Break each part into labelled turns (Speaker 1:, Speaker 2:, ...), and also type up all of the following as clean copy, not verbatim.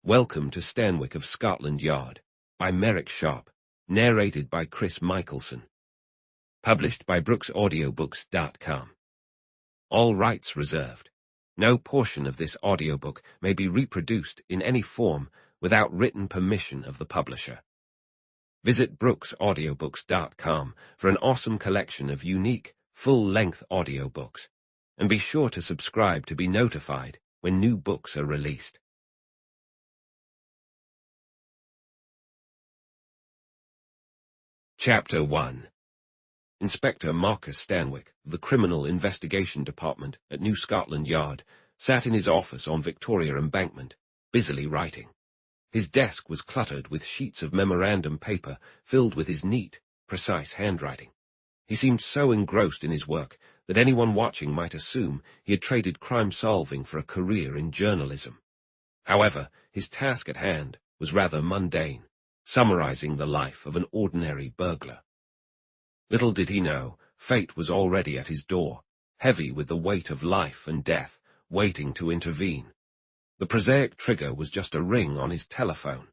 Speaker 1: Welcome to Stanwick of Scotland Yard, by Merrick Sharp, narrated by Chris Michelson. Published by BrooksAudiobooks.com. All rights reserved. No portion of this audiobook may be reproduced in any form without written permission of the publisher. Visit BrooksAudiobooks.com for an awesome collection of unique, full-length audiobooks, and be sure to subscribe to be notified when new books are released. Chapter 1. Inspector Markus Stanwick of the Criminal Investigation Department at New Scotland Yard sat in his office on Victoria Embankment, busily writing. His desk was cluttered with sheets of memorandum paper filled with his neat, precise handwriting. He seemed so engrossed in his work that anyone watching might assume he had traded crime-solving for a career in journalism. However, his task at hand was rather mundane, summarizing the life of an ordinary burglar. Little did he know, fate was already at his door, heavy with the weight of life and death, waiting to intervene. The prosaic trigger was just a ring on his telephone.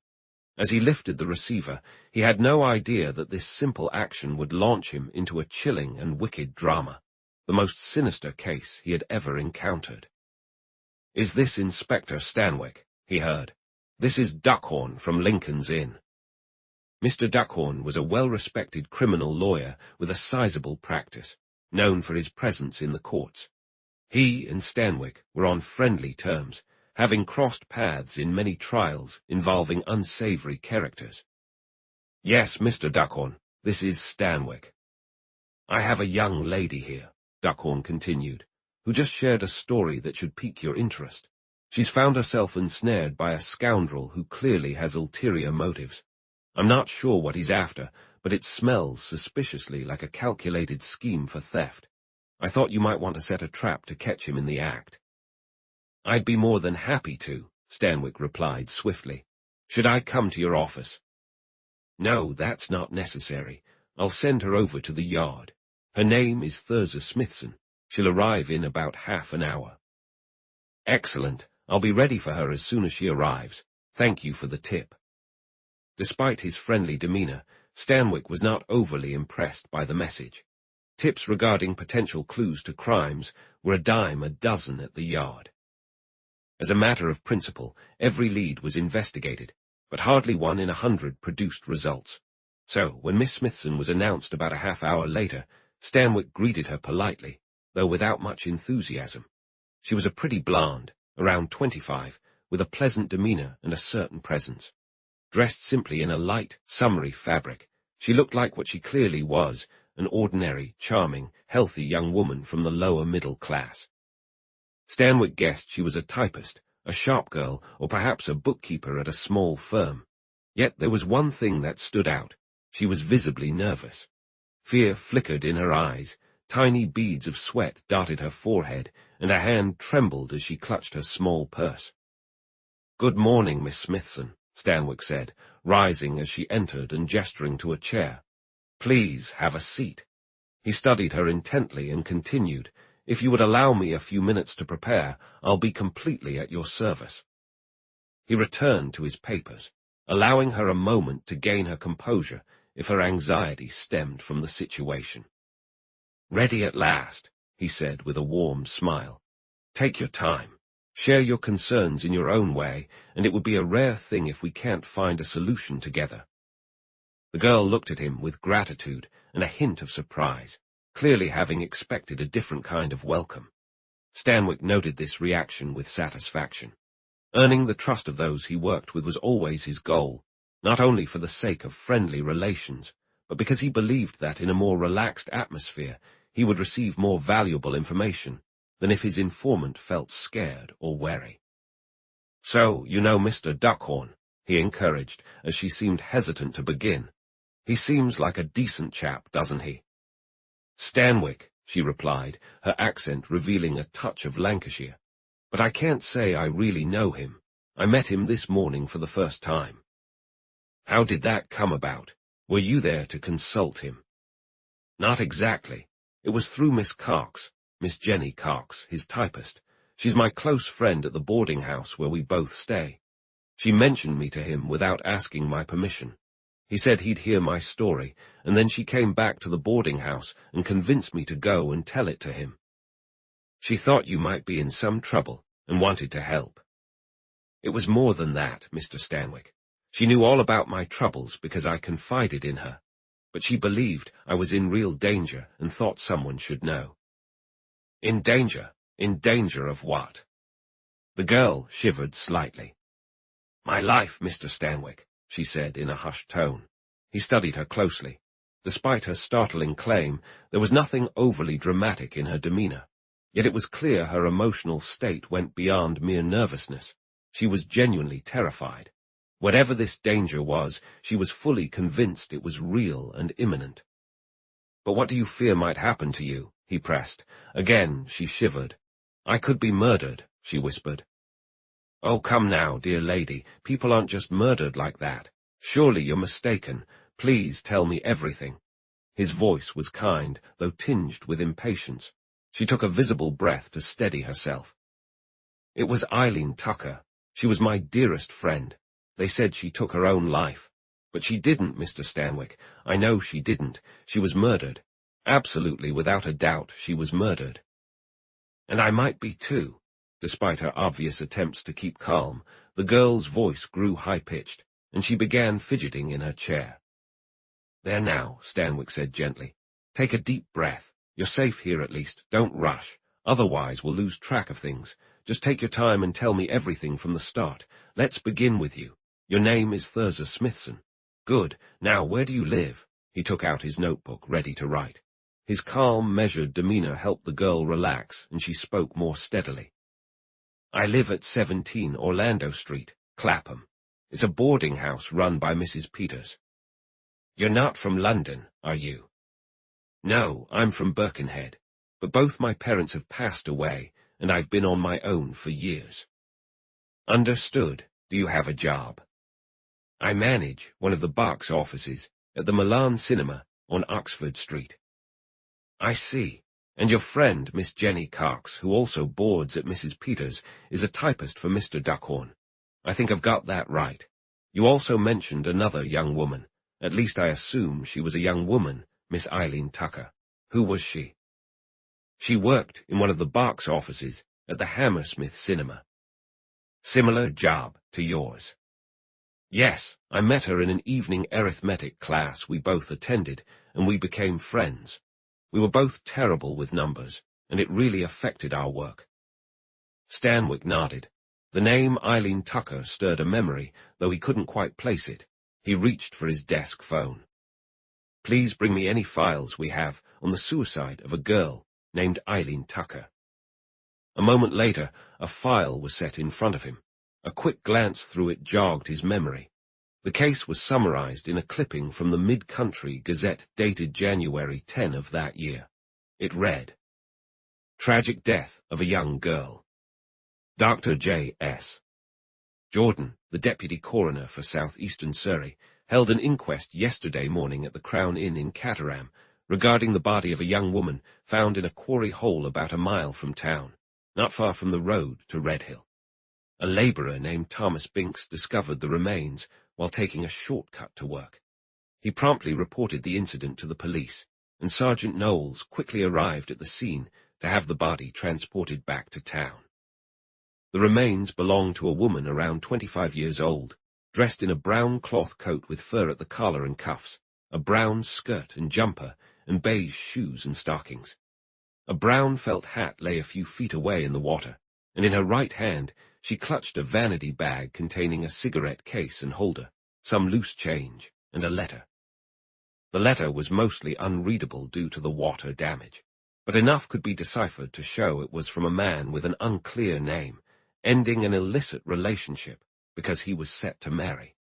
Speaker 1: As he lifted the receiver, he had no idea that this simple action would launch him into a chilling and wicked drama, the most sinister case he had ever encountered. "Is this Inspector Stanwick?" he heard. "This is Duckhorn from Lincoln's Inn." Mr. Duckhorn was a well-respected criminal lawyer with a sizable practice, known for his presence in the courts. He and Stanwick were on friendly terms, having crossed paths in many trials involving unsavory characters. "Yes, Mr. Duckhorn, this is Stanwick." "I have a young lady here," Duckhorn continued, "who just shared a story that should pique your interest. She's found herself ensnared by a scoundrel who clearly has ulterior motives. I'm not sure what he's after, but it smells suspiciously like a calculated scheme for theft. I thought you might want to set a trap to catch him in the act." "I'd be more than happy to," Stanwick replied swiftly. "Should I come to your office?" "No, that's not necessary. I'll send her over to the yard. Her name is Thurza Smithson. She'll arrive in about half an hour." "Excellent. I'll be ready for her as soon as she arrives. Thank you for the tip." Despite his friendly demeanor, Stanwick was not overly impressed by the message. Tips regarding potential clues to crimes were a dime a dozen at the yard. As a matter of principle, every lead was investigated, but hardly one in 100 produced results. So, when Miss Smithson was announced about a half-hour later, Stanwick greeted her politely, though without much enthusiasm. She was a pretty blonde, around 25, with a pleasant demeanor and a certain presence. Dressed simply in a light, summery fabric, she looked like what she clearly was, an ordinary, charming, healthy young woman from the lower middle class. Stanwick guessed she was a typist, a shop girl, or perhaps a bookkeeper at a small firm. Yet there was one thing that stood out. She was visibly nervous. Fear flickered in her eyes, tiny beads of sweat darted her forehead, and her hand trembled as she clutched her small purse. "Good morning, Miss Smithson," Stanwick said, rising as she entered and gesturing to a chair. "Please have a seat." He studied her intently and continued, "If you would allow me a few minutes to prepare, I'll be completely at your service." He returned to his papers, allowing her a moment to gain her composure if her anxiety stemmed from the situation. "Ready at last," he said with a warm smile. "Take your time. Share your concerns in your own way, and it would be a rare thing if we can't find a solution together." The girl looked at him with gratitude and a hint of surprise, clearly having expected a different kind of welcome. Stanwick noted this reaction with satisfaction. Earning the trust of those he worked with was always his goal, not only for the sake of friendly relations, but because he believed that in a more relaxed atmosphere he would receive more valuable information than if his informant felt scared or wary. "So, you know Mr. Duckhorn," he encouraged, as she seemed hesitant to begin. "He seems like a decent chap, doesn't he?" "Stanwick," she replied, her accent revealing a touch of Lancashire. "But I can't say I really know him. I met him this morning for the first time." "How did that come about? Were you there to consult him?" "Not exactly. It was through Miss Cox. Miss Jenny Cox, his typist. She's my close friend at the boarding house where we both stay. She mentioned me to him without asking my permission. He said he'd hear my story, and then she came back to the boarding house and convinced me to go and tell it to him. She thought you might be in some trouble and wanted to help. It was more than that, Mr. Stanwick. She knew all about my troubles because I confided in her, but she believed I was in real danger and thought someone should know. In danger? In danger of what? The girl shivered slightly. My life, Mr. Stanwick, she said in a hushed tone. He studied her closely. Despite her startling claim, there was nothing overly dramatic in her demeanor. Yet it was clear her emotional state went beyond mere nervousness. She was genuinely terrified. Whatever this danger was, she was fully convinced it was real and imminent. But what do you fear might happen to you? He pressed. Again, she shivered. I could be murdered, she whispered. Oh, come now, dear lady, people aren't just murdered like that. Surely you're mistaken. Please tell me everything. His voice was kind, though tinged with impatience. She took a visible breath to steady herself. It was Eileen Tucker. She was my dearest friend. They said she took her own life. But she didn't, Mr. Stanwick. I know she didn't. She was murdered. Absolutely, without a doubt, she was murdered. And I might be too. Despite her obvious attempts to keep calm, the girl's voice grew high-pitched, and she began fidgeting in her chair. There now, Stanwick said gently. Take a deep breath. You're safe here at least. Don't rush. Otherwise we'll lose track of things. Just take your time and tell me everything from the start. Let's begin with you. Your name is Thurza Smithson. Good. Now, where do you live? He took out his notebook, ready to write. His calm, measured demeanor helped the girl relax, and she spoke more steadily. I live at 17 Orlando Street, Clapham. It's a boarding house run by Mrs. Peters. You're not from London, are you? No, I'm from Birkenhead, but both my parents have passed away, and I've been on my own for years. Understood. Do you have a job? I manage one of the box offices at the Milan Cinema on Oxford Street. I see. And your friend, Miss Jenny Cox, who also boards at Mrs. Peters, is a typist for Mr. Duckhorn. I think I've got that right. You also mentioned another young woman. At least I assume she was a young woman, Miss Eileen Tucker. Who was she? She worked in one of the box offices at the Hammersmith Cinema. Similar job to yours. Yes, I met her in an evening arithmetic class we both attended, and we became friends. We were both terrible with numbers, and it really affected our work. Stanwick nodded. The name Eileen Tucker stirred a memory, though he couldn't quite place it. He reached for his desk phone. Please bring me any files we have on the suicide of a girl named Eileen Tucker. A moment later, a file was set in front of him. A quick glance through it jogged his memory. The case was summarized in a clipping from the Mid-Country Gazette dated January 10 of that year. It read, Tragic death of a young girl. Dr. J.S. Jordan, the deputy coroner for southeastern Surrey, held an inquest yesterday morning at the Crown Inn in Caterham regarding the body of a young woman found in a quarry hole about a mile from town, not far from the road to Redhill. A labourer named Thomas Binks discovered the remains while taking a shortcut to work. He promptly reported the incident to the police, and Sergeant Knowles quickly arrived at the scene to have the body transported back to town. The remains belonged to a woman around 25 years old, dressed in a brown cloth coat with fur at the collar and cuffs, a brown skirt and jumper, and beige shoes and stockings. A brown felt hat lay a few feet away in the water, and in her right hand she clutched a vanity bag containing a cigarette case and holder, some loose change, and a letter. The letter was mostly unreadable due to the water damage, but enough could be deciphered to show it was from a man with an unclear name, ending an illicit relationship because he was set to marry.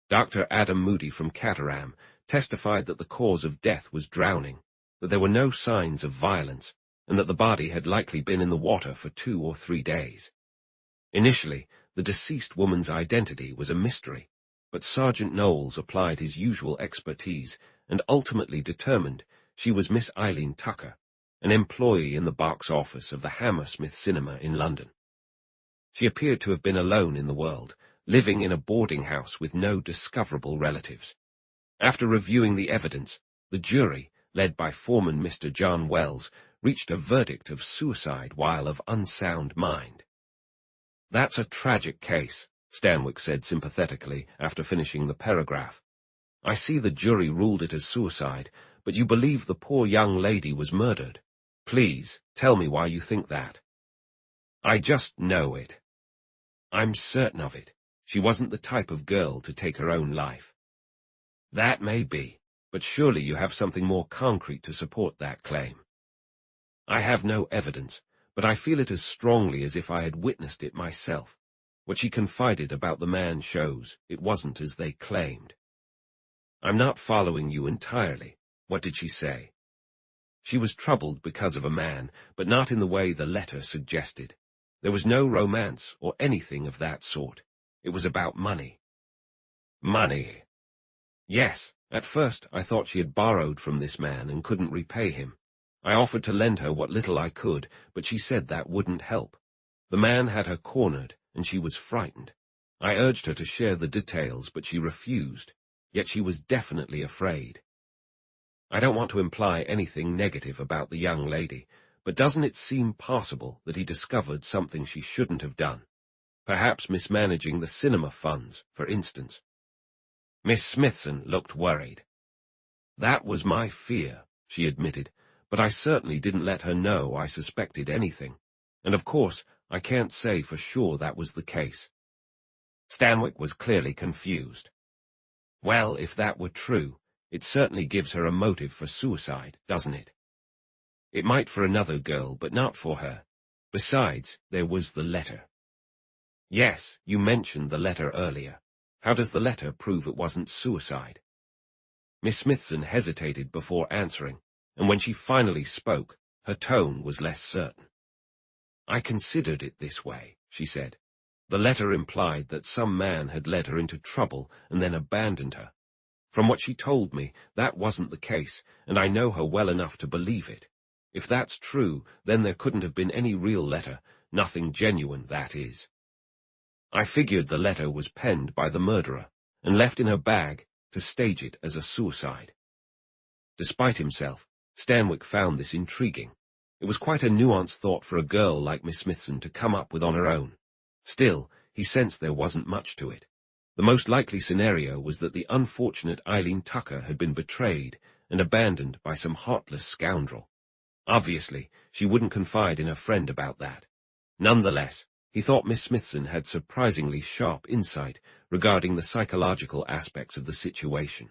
Speaker 1: Dr. Adam Moody from Caterham testified that the cause of death was drowning, that there were no signs of violence, and that the body had likely been in the water for 2 or 3 days. Initially, the deceased woman's identity was a mystery, but Sergeant Knowles applied his usual expertise and ultimately determined she was Miss Eileen Tucker, an employee in the box office of the Hammersmith Cinema in London. She appeared to have been alone in the world, living in a boarding house with no discoverable relatives. After reviewing the evidence, the jury, led by foreman Mr. John Wells, reached a verdict of suicide while of unsound mind. "That's a tragic case," Stanwick said sympathetically after finishing the paragraph. "I see the jury ruled it as suicide, but you believe the poor young lady was murdered. Please, tell me why you think that." "I just know it. I'm certain of it. She wasn't the type of girl to take her own life." "That may be, but surely you have something more concrete to support that claim." "I have no evidence, but I feel it as strongly as if I had witnessed it myself. What she confided about the man shows it wasn't as they claimed." "I'm not following you entirely. What did she say?" "She was troubled because of a man, but not in the way the letter suggested. There was no romance or anything of that sort. It was about money." "Money?" "Yes. At first I thought she had borrowed from this man and couldn't repay him. I offered to lend her what little I could, but she said that wouldn't help. The man had her cornered, and she was frightened. I urged her to share the details, but she refused, yet she was definitely afraid. I don't want to imply anything negative about the young lady, but doesn't it seem possible that he discovered something she shouldn't have done? Perhaps mismanaging the cinema funds, for instance." Miss Smithson looked worried. "That was my fear," she admitted, "but I certainly didn't let her know I suspected anything. And of course, I can't say for sure that was the case." Stanwick was clearly confused. "Well, if that were true, it certainly gives her a motive for suicide, doesn't it?" "It might for another girl, but not for her. Besides, there was the letter." "Yes, you mentioned the letter earlier. How does the letter prove it wasn't suicide?" Miss Smithson hesitated before answering, and when she finally spoke, her tone was less certain. "I considered it this way," she said. "The letter implied that some man had led her into trouble and then abandoned her. From what she told me, that wasn't the case, and I know her well enough to believe it. If that's true, then there couldn't have been any real letter, nothing genuine, that is. I figured the letter was penned by the murderer and left in her bag to stage it as a suicide." Despite himself, Stanwick found this intriguing. It was quite a nuanced thought for a girl like Miss Smithson to come up with on her own. Still, he sensed there wasn't much to it. The most likely scenario was that the unfortunate Eileen Tucker had been betrayed and abandoned by some heartless scoundrel. Obviously, she wouldn't confide in her friend about that. Nonetheless, he thought Miss Smithson had surprisingly sharp insight regarding the psychological aspects of the situation.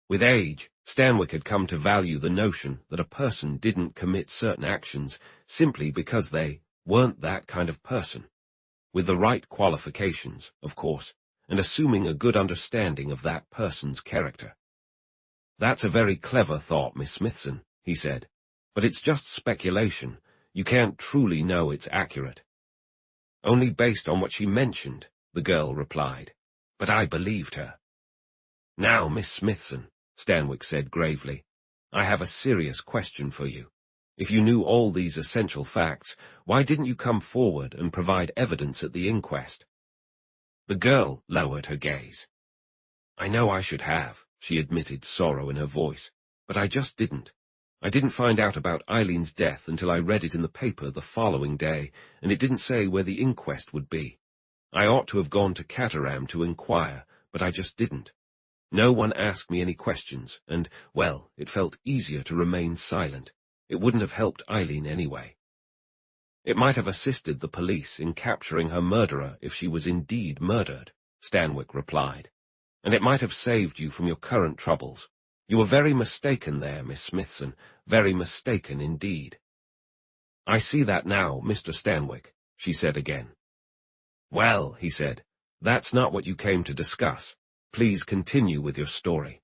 Speaker 1: With age, Stanwick had come to value the notion that a person didn't commit certain actions simply because they weren't that kind of person. With the right qualifications, of course, and assuming a good understanding of that person's character. "That's a very clever thought, Miss Smithson," he said, "but it's just speculation. You can't truly know it's accurate." "Only based on what she mentioned," the girl replied, "but I believed her." "Now, Miss Smithson," Stanwick said gravely, "I have a serious question for you. If you knew all these essential facts, why didn't you come forward and provide evidence at the inquest?" The girl lowered her gaze. "I know I should have," she admitted, sorrow in her voice, "but I just didn't. I didn't find out about Eileen's death until I read it in the paper the following day, and it didn't say where the inquest would be. I ought to have gone to Caterham to inquire, but I just didn't. No one asked me any questions, and, well, it felt easier to remain silent. It wouldn't have helped Eileen anyway." "It might have assisted the police in capturing her murderer if she was indeed murdered," Stanwick replied, "and it might have saved you from your current troubles. You were very mistaken there, Miss Smithson, very mistaken indeed." "I see that now, Mr. Stanwick," she said again. "Well," he said, "that's not what you came to discuss. Please continue with your story.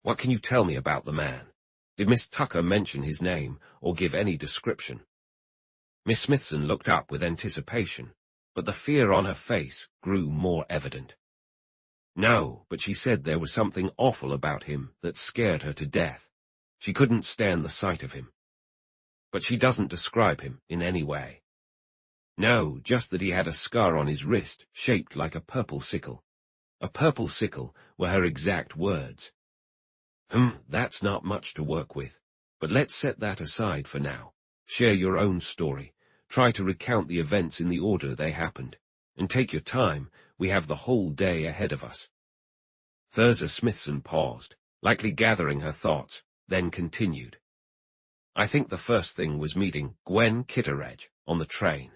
Speaker 1: What can you tell me about the man? Did Miss Tucker mention his name or give any description?" Miss Smithson looked up with anticipation, but the fear on her face grew more evident. "No, but she said there was something awful about him that scared her to death. She couldn't stand the sight of him. But she doesn't describe him in any way." No, just that he had a scar on his wrist, shaped like a purple sickle. A purple sickle were her exact words. That's not much to work with. But let's set that aside for now. Share your own story. Try to recount the events in the order they happened. And take your time, we have the whole day ahead of us. Thurza Smithson paused, likely gathering her thoughts, then continued. I think the first thing was meeting Gwen Kitteredge on the train.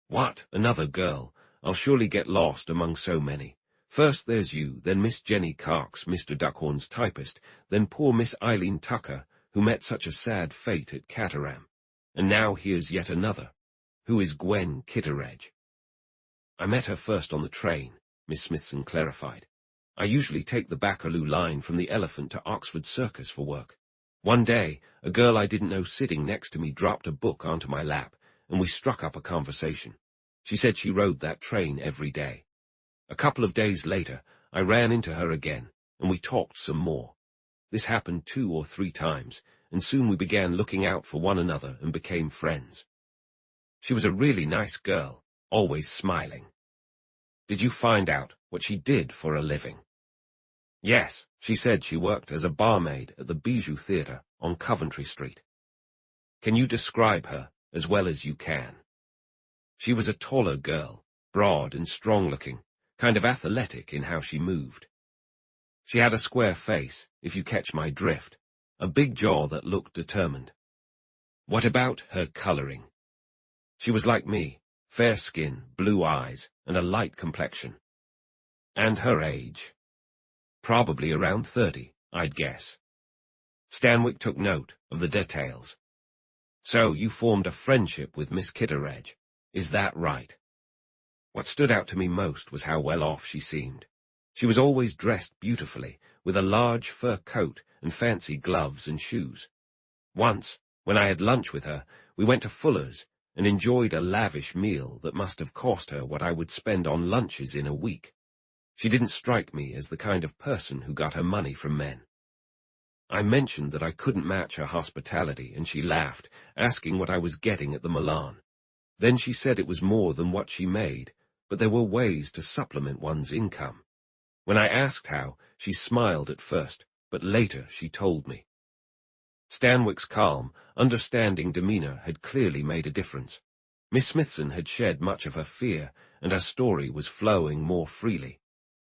Speaker 1: What, another girl? I'll surely get lost among so many. First there's you, then Miss Jenny Carks, Mr. Duckhorn's typist, then poor Miss Eileen Tucker, who met such a sad fate at Caterham. And now here's yet another. Who is Gwen Kitteredge? I met her first on the train, Miss Smithson clarified. I usually take the Bakerloo line from the Elephant to Oxford Circus for work. One day, a girl I didn't know sitting next to me dropped a book onto my lap, and we struck up a conversation. She said she rode that train every day. A couple of days later, I ran into her again, and we talked some more. This happened 2 or 3 times, and soon we began looking out for one another and became friends. She was a really nice girl, always smiling. Did you find out what she did for a living? Yes, she said she worked as a barmaid at the Bijou Theatre on Coventry Street. Can you describe her as well as you can? She was a taller girl, broad and strong-looking, kind of athletic in how she moved. She had a square face, if you catch my drift, a big jaw that looked determined. What about her colouring? She was like me, fair skin, blue eyes, and a light complexion. And her age? Probably around 30, I'd guess. Stanwick took note of the details. So you formed a friendship with Miss Kitteredge, is that right? What stood out to me most was how well off she seemed. She was always dressed beautifully, with a large fur coat and fancy gloves and shoes. Once, when I had lunch with her, we went to Fuller's and enjoyed a lavish meal that must have cost her what I would spend on lunches in a week. She didn't strike me as the kind of person who got her money from men. I mentioned that I couldn't match her hospitality, and she laughed, asking what I was getting at the Milan. Then she said it was more than what she made, but there were ways to supplement one's income. When I asked how, she smiled at first, but later she told me. Stanwick's calm, understanding demeanour had clearly made a difference. Miss Smithson had shed much of her fear, and her story was flowing more freely.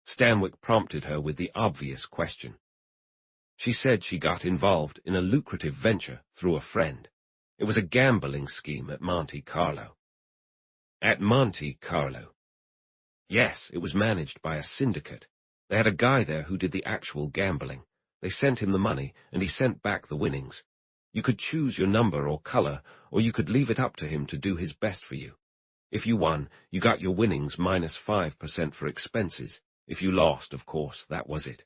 Speaker 1: Stanwick prompted her with the obvious question. She said she got involved in a lucrative venture through a friend. It was a gambling scheme at Monte Carlo. At Monte Carlo? Yes, it was managed by a syndicate. They had a guy there who did the actual gambling. They sent him the money, and he sent back the winnings. You could choose your number or colour, or you could leave it up to him to do his best for you. If you won, you got your winnings minus 5% for expenses. If you lost, of course, that was it.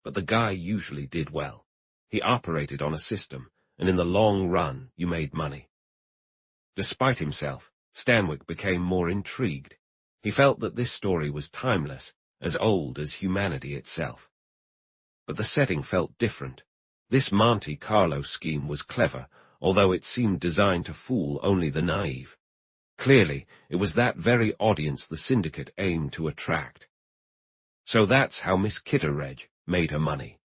Speaker 1: But the guy usually did well. He operated on a system, and in the long run, you made money. Despite himself, Stanwick became more intrigued. He felt that this story was timeless, as old as humanity itself. But the setting felt different. This Monte Carlo scheme was clever, although it seemed designed to fool only the naive. Clearly, it was that very audience the syndicate aimed to attract. So that's how Miss Kitteredge made her money.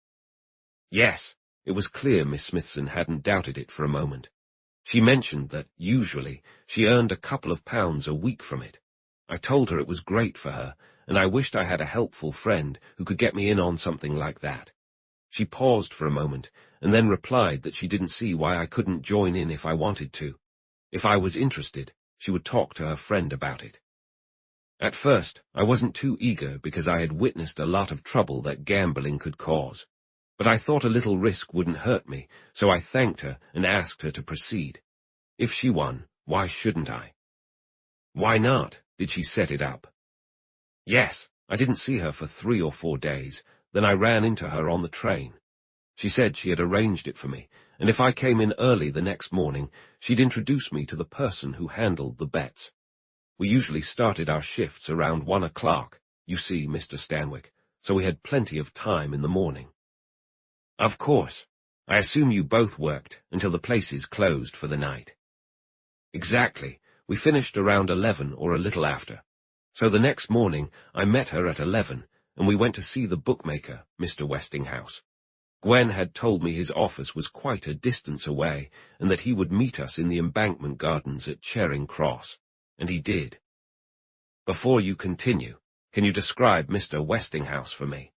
Speaker 1: Yes, it was clear Miss Smithson hadn't doubted it for a moment. She mentioned that, usually, she earned a couple of pounds a week from it. I told her it was great for her, and I wished I had a helpful friend who could get me in on something like that. She paused for a moment, and then replied that she didn't see why I couldn't join in if I wanted to. If I was interested, she would talk to her friend about it. At first, I wasn't too eager because I had witnessed a lot of trouble that gambling could cause. But I thought a little risk wouldn't hurt me, so I thanked her and asked her to proceed. If she won, why shouldn't I? Why not? Did she set it up? Yes, I didn't see her for 3 or 4 days. Then I ran into her on the train. She said she had arranged it for me, and if I came in early the next morning, she'd introduce me to the person who handled the bets. We usually started our shifts around 1 o'clock, you see, Mr. Stanwick, so we had plenty of time in the morning. Of course. I assume you both worked until the places closed for the night. Exactly. We finished around 11 or a little after. So the next morning I met her at 11, and we went to see the bookmaker, Mr. Westinghouse. Gwen had told me his office was quite a distance away, and that he would meet us in the Embankment Gardens at Charing Cross. And he did. Before you continue, can you describe Mr. Westinghouse for me?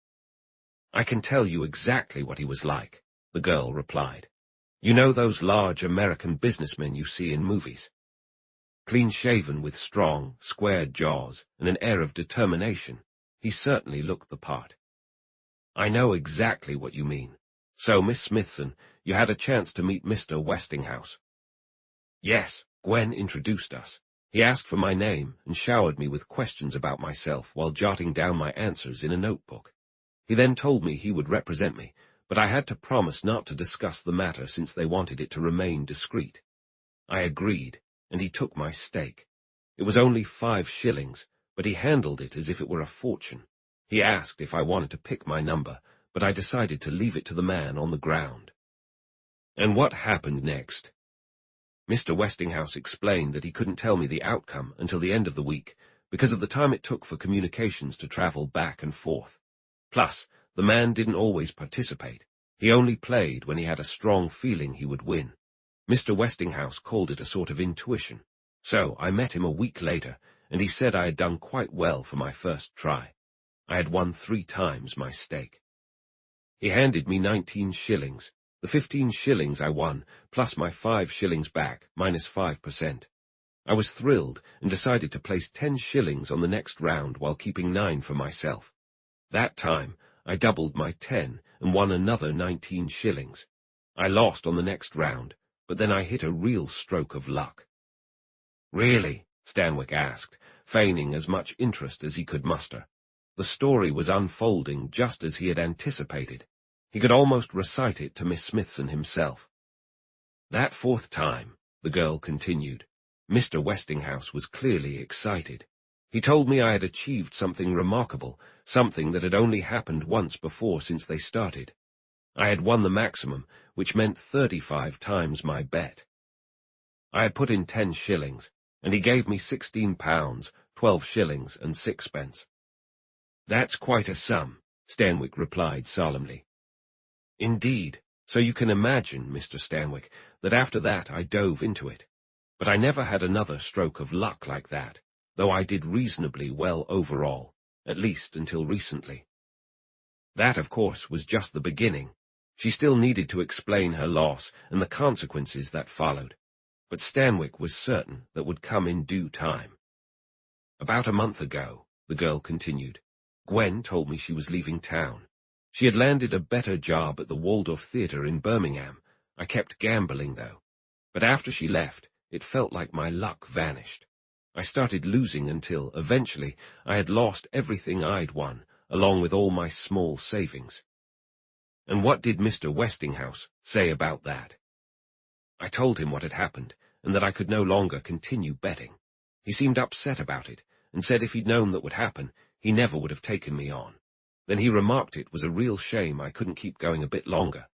Speaker 1: I can tell you exactly what he was like, the girl replied. You know those large American businessmen you see in movies? Clean-shaven with strong, squared jaws and an air of determination, he certainly looked the part. I know exactly what you mean. So, Miss Smithson, you had a chance to meet Mr. Westinghouse. Yes, Gwen introduced us. He asked for my name and showered me with questions about myself while jotting down my answers in a notebook. He then told me he would represent me, but I had to promise not to discuss the matter since they wanted it to remain discreet. I agreed, and he took my stake. It was only 5 shillings, but he handled it as if it were a fortune. He asked if I wanted to pick my number, but I decided to leave it to the man on the ground. And what happened next? Mr. Westinghouse explained that he couldn't tell me the outcome until the end of the week because of the time it took for communications to travel back and forth. Plus, the man didn't always participate. He only played when he had a strong feeling he would win. Mr. Westinghouse called it a sort of intuition. So I met him a week later, and he said I had done quite well for my first try. I had won 3 times my stake. He handed me 19 shillings, the 15 shillings I won, plus my 5 shillings back, minus 5%. I was thrilled and decided to place 10 shillings on the next round while keeping 9 for myself. That time, I doubled my 10 and won another 19 shillings. I lost on the next round, but then I hit a real stroke of luck. Really? Stanwick asked, feigning as much interest as he could muster. The story was unfolding just as he had anticipated. He could almost recite it to Miss Smithson himself. That 4th time, the girl continued, Mr. Westinghouse was clearly excited. He told me I had achieved something remarkable, something that had only happened once before since they started. I had won the maximum, which meant 35 times my bet. I had put in 10 shillings, and he gave me £16, 12 shillings and 6 pence. That's quite a sum, Stanwick replied solemnly. Indeed, so you can imagine, Mr. Stanwick, that after that I dove into it. But I never had another stroke of luck like that, though I did reasonably well overall, at least until recently. That, of course, was just the beginning. She still needed to explain her loss and the consequences that followed, but Stanwick was certain that would come in due time. About a month ago, the girl continued, Gwen told me she was leaving town. She had landed a better job at the Waldorf Theatre in Birmingham. I kept gambling, though. But after she left, it felt like my luck vanished. I started losing until, eventually, I had lost everything I'd won, along with all my small savings. And what did Mr. Westinghouse say about that? I told him what had happened, and that I could no longer continue betting. He seemed upset about it, and said if he'd known that would happen, he never would have taken me on. Then he remarked it was a real shame I couldn't keep going a bit longer.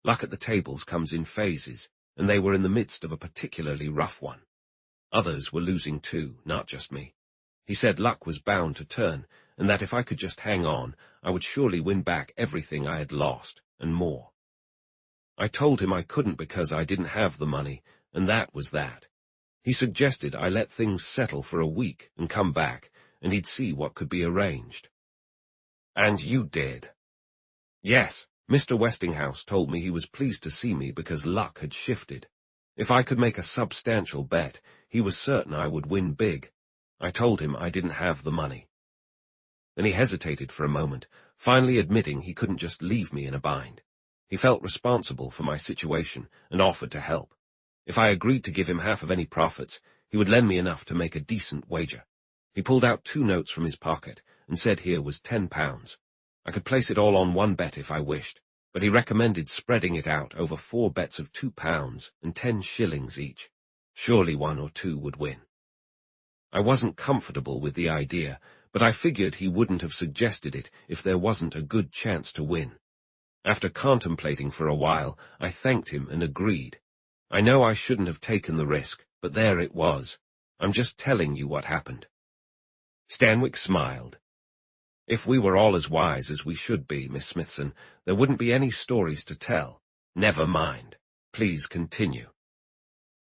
Speaker 1: Luck at the tables comes in phases, and they were in the midst of a particularly rough one. Others were losing too, not just me. He said luck was bound to turn, and that if I could just hang on, I would surely win back everything I had lost, and more. I told him I couldn't because I didn't have the money, and that was that. He suggested I let things settle for a week and come back, and he'd see what could be arranged. And you did? Yes, Mr. Westinghouse told me he was pleased to see me because luck had shifted. If I could make a substantial bet, he was certain I would win big. I told him I didn't have the money. Then he hesitated for a moment, finally admitting he couldn't just leave me in a bind. He felt responsible for my situation and offered to help. If I agreed to give him half of any profits, he would lend me enough to make a decent wager. He pulled out 2 notes from his pocket and said here was £10. I could place it all on one bet if I wished, but he recommended spreading it out over 4 bets of £2 and 10 shillings each. Surely 1 or 2 would win. I wasn't comfortable with the idea, but I figured he wouldn't have suggested it if there wasn't a good chance to win. After contemplating for a while, I thanked him and agreed. I know I shouldn't have taken the risk, but there it was. I'm just telling you what happened." Stanwick smiled. "If we were all as wise as we should be, Miss Smithson, there wouldn't be any stories to tell. Never mind. Please continue."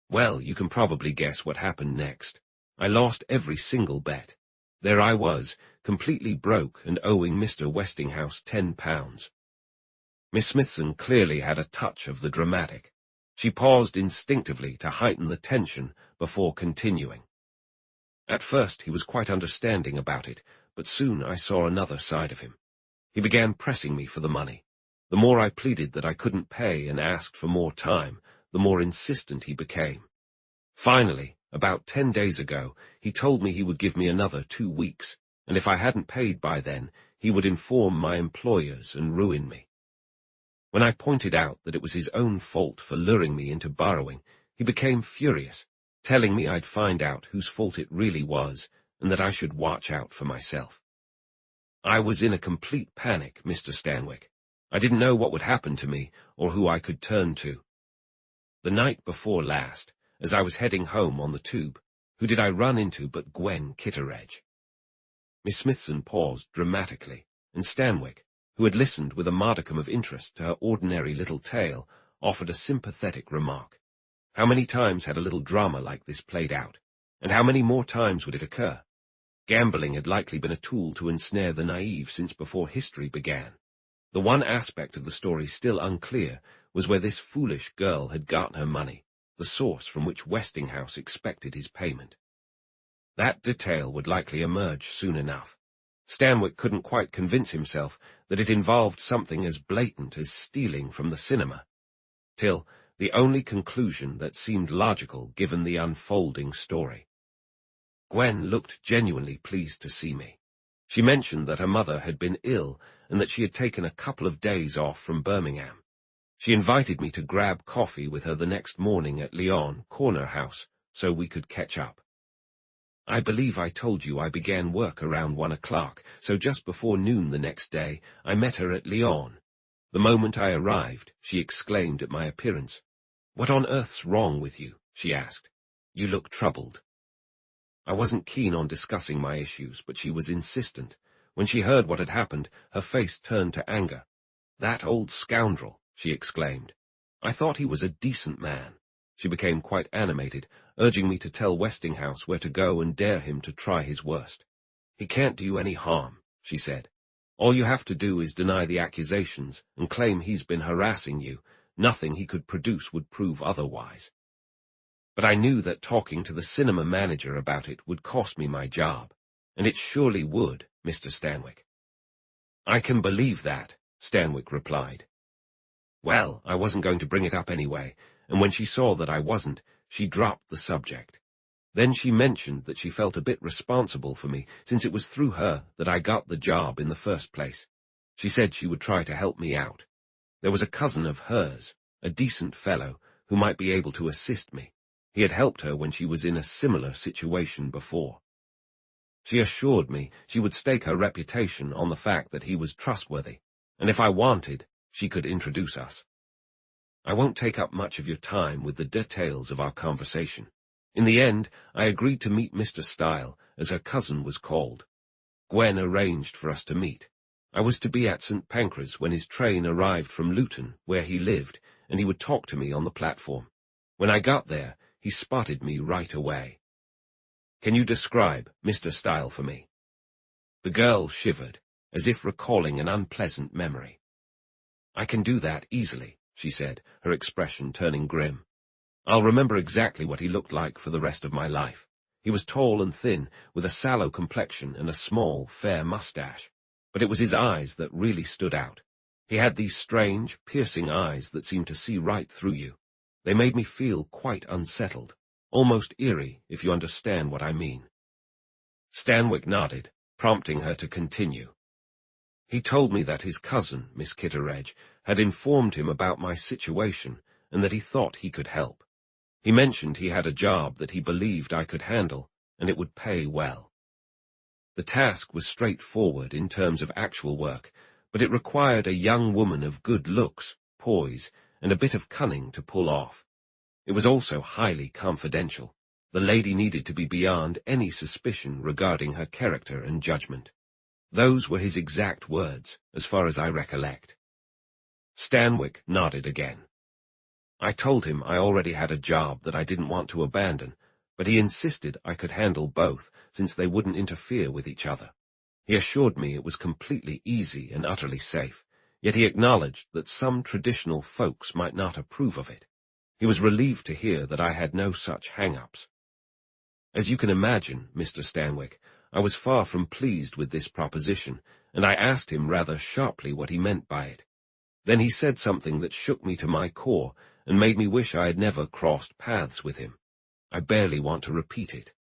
Speaker 1: "Well, you can probably guess what happened next. I lost every single bet. There I was, completely broke and owing Mr. Westinghouse £10. Miss Smithson clearly had a touch of the dramatic. She paused instinctively to heighten the tension before continuing. "At first he was quite understanding about it, but soon I saw another side of him. He began pressing me for the money. The more I pleaded that I couldn't pay and asked for more time, the more insistent he became. Finally, about 10 days ago, he told me he would give me another 2 weeks, and if I hadn't paid by then, he would inform my employers and ruin me. When I pointed out that it was his own fault for luring me into borrowing, he became furious, telling me I'd find out whose fault it really was, and that I should watch out for myself. I was in a complete panic, Mr. Stanwick. I didn't know what would happen to me, or who I could turn to. The night before last, as I was heading home on the tube, who did I run into but Gwen Kitteredge?" Miss Smithson paused dramatically, and Stanwick, who had listened with a modicum of interest to her ordinary little tale, offered a sympathetic remark. How many times had a little drama like this played out, and how many more times would it occur? Gambling had likely been a tool to ensnare the naive since before history began. The one aspect of the story still unclear was where this foolish girl had gotten her money, the source from which Westinghouse expected his payment. That detail would likely emerge soon enough. Stanwick couldn't quite convince himself that it involved something as blatant as stealing from the cinema, till the only conclusion that seemed logical given the unfolding story. Gwen looked genuinely pleased to see me. She mentioned that her mother had been ill and that she had taken a couple of days off from Birmingham. She invited me to grab coffee with her the next morning at Lyon Corner House so we could catch up. I believe I told you I began work around 1 o'clock, so just before noon the next day I met her at Lyon. The moment I arrived, she exclaimed at my appearance. "What on earth's wrong with you?" she asked. "You look troubled." I wasn't keen on discussing my issues, but she was insistent. When she heard what had happened, her face turned to anger. "That old scoundrel!" she exclaimed. "I thought he was a decent man." She became quite animated, urging me to tell Westinghouse where to go and dare him to try his worst. "He can't do you any harm," she said. "All you have to do is deny the accusations and claim he's been harassing you. Nothing he could produce would prove otherwise." But I knew that talking to the cinema manager about it would cost me my job, and it surely would, Mr. Stanwick. "I can believe that," Stanwick replied. Well, I wasn't going to bring it up anyway, and when she saw that I wasn't, she dropped the subject. Then she mentioned that she felt a bit responsible for me, since it was through her that I got the job in the first place. She said she would try to help me out. There was a cousin of hers, a decent fellow, who might be able to assist me. He had helped her when she was in a similar situation before. She assured me she would stake her reputation on the fact that he was trustworthy, and if I wanted, she could introduce us. I won't take up much of your time with the details of our conversation. In the end, I agreed to meet Mr. Style, as her cousin was called. Gwen arranged for us to meet. I was to be at St. Pancras when his train arrived from Luton, where he lived, and he would talk to me on the platform. When I got there, he spotted me right away. "Can you describe Mr. Style for me?" The girl shivered, as if recalling an unpleasant memory. "I can do that easily," she said, her expression turning grim. "I'll remember exactly what he looked like for the rest of my life. He was tall and thin, with a sallow complexion and a small, fair mustache. But it was his eyes that really stood out. He had these strange, piercing eyes that seemed to see right through you. They made me feel quite unsettled, almost eerie, if you understand what I mean." Stanwick nodded, prompting her to continue. "He told me that his cousin, Miss Kitteredge, had informed him about my situation and that he thought he could help. He mentioned he had a job that he believed I could handle, and it would pay well. The task was straightforward in terms of actual work, but it required a young woman of good looks, poise, and a bit of cunning to pull off. It was also highly confidential. The lady needed to be beyond any suspicion regarding her character and judgment. Those were his exact words, as far as I recollect. Stanwick nodded again. I told him I already had a job that I didn't want to abandon, but he insisted I could handle both since they wouldn't interfere with each other. He assured me it was completely easy and utterly safe, yet he acknowledged that some traditional folks might not approve of it. He was relieved to hear that I had no such hang-ups. As you can imagine, Mr. Stanwick, I was far from pleased with this proposition, and I asked him rather sharply what he meant by it. Then he said something that shook me to my core and made me wish I had never crossed paths with him. I barely want to repeat it.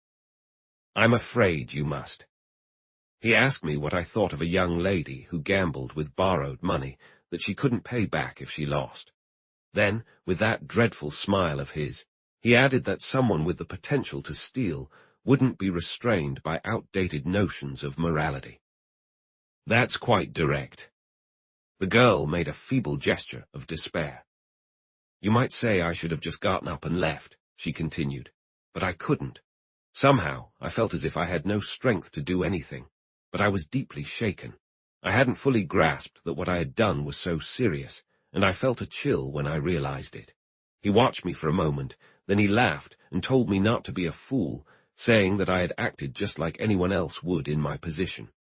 Speaker 1: "I'm afraid you must." He asked me what I thought of a young lady who gambled with borrowed money that she couldn't pay back if she lost. Then, with that dreadful smile of his, he added that someone with the potential to steal wouldn't be restrained by outdated notions of morality. That's quite direct. The girl made a feeble gesture of despair. "You might say I should have just gotten up and left," she continued, "but I couldn't. Somehow, I felt as if I had no strength to do anything, but I was deeply shaken. I hadn't fully grasped that what I had done was so serious, and I felt a chill when I realized it. He watched me for a moment, then he laughed and told me not to be a fool, saying that I had acted just like anyone else would in my position.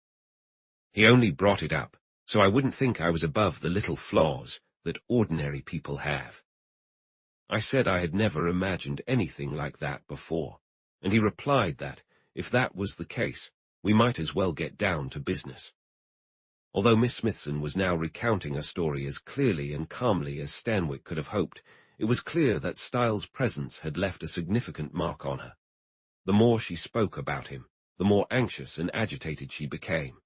Speaker 1: He only brought it up, so I wouldn't think I was above the little flaws that ordinary people have. I said I had never imagined anything like that before, and he replied that, if that was the case, we might as well get down to business. Although Miss Smithson was now recounting her story as clearly and calmly as Stanwick could have hoped, it was clear that Styles' presence had left a significant mark on her. The more she spoke about him, the more anxious and agitated she became.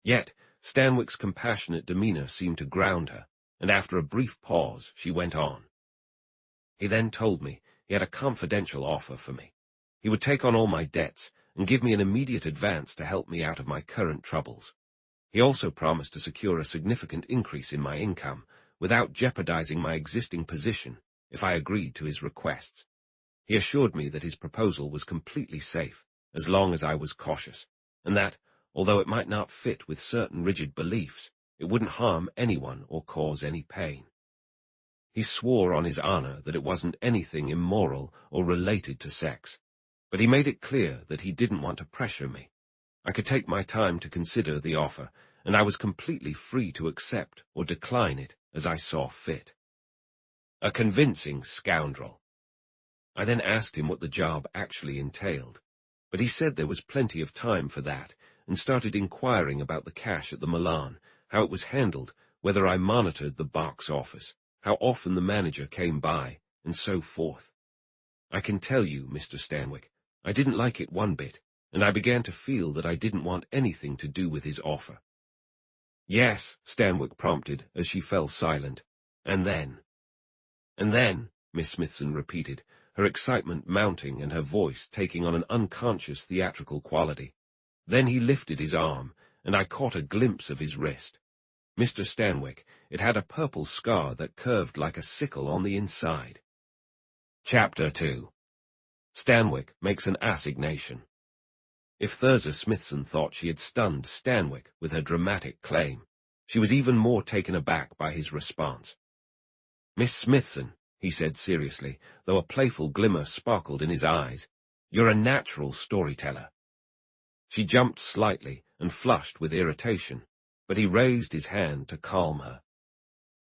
Speaker 1: Yet, Stanwick's compassionate demeanor seemed to ground her, and after a brief pause, she went on. He then told me he had a confidential offer for me. He would take on all my debts and give me an immediate advance to help me out of my current troubles. He also promised to secure a significant increase in my income without jeopardizing my existing position if I agreed to his requests. He assured me that his proposal was completely safe as long as I was cautious, and that, although it might not fit with certain rigid beliefs, it wouldn't harm anyone or cause any pain. He swore on his honor that it wasn't anything immoral or related to sex, but he made it clear that he didn't want to pressure me. I could take my time to consider the offer, and I was completely free to accept or decline it as I saw fit. A convincing scoundrel. I then asked him what the job actually entailed, but he said there was plenty of time for that, and started inquiring about the cash at the Milan, how it was handled, whether I monitored the box office, how often the manager came by, and so forth. I can tell you, Mr. Stanwick, I didn't like it one bit, and I began to feel that I didn't want anything to do with his offer. Yes, Stanwick prompted as she fell silent. And then, Miss Smithson repeated, her excitement mounting and her voice taking on an unconscious theatrical quality. Then he lifted his arm, and I caught a glimpse of his wrist. Mr. Stanwick, it had a purple scar that curved like a sickle on the inside. Chapter 2. Stanwick makes an assignation. If Thurza Smithson thought she had stunned Stanwick with her dramatic claim, she was even more taken aback by his response. Miss Smithson, he said seriously, though a playful glimmer sparkled in his eyes, you're a natural storyteller. She jumped slightly and flushed with irritation, but he raised his hand to calm her.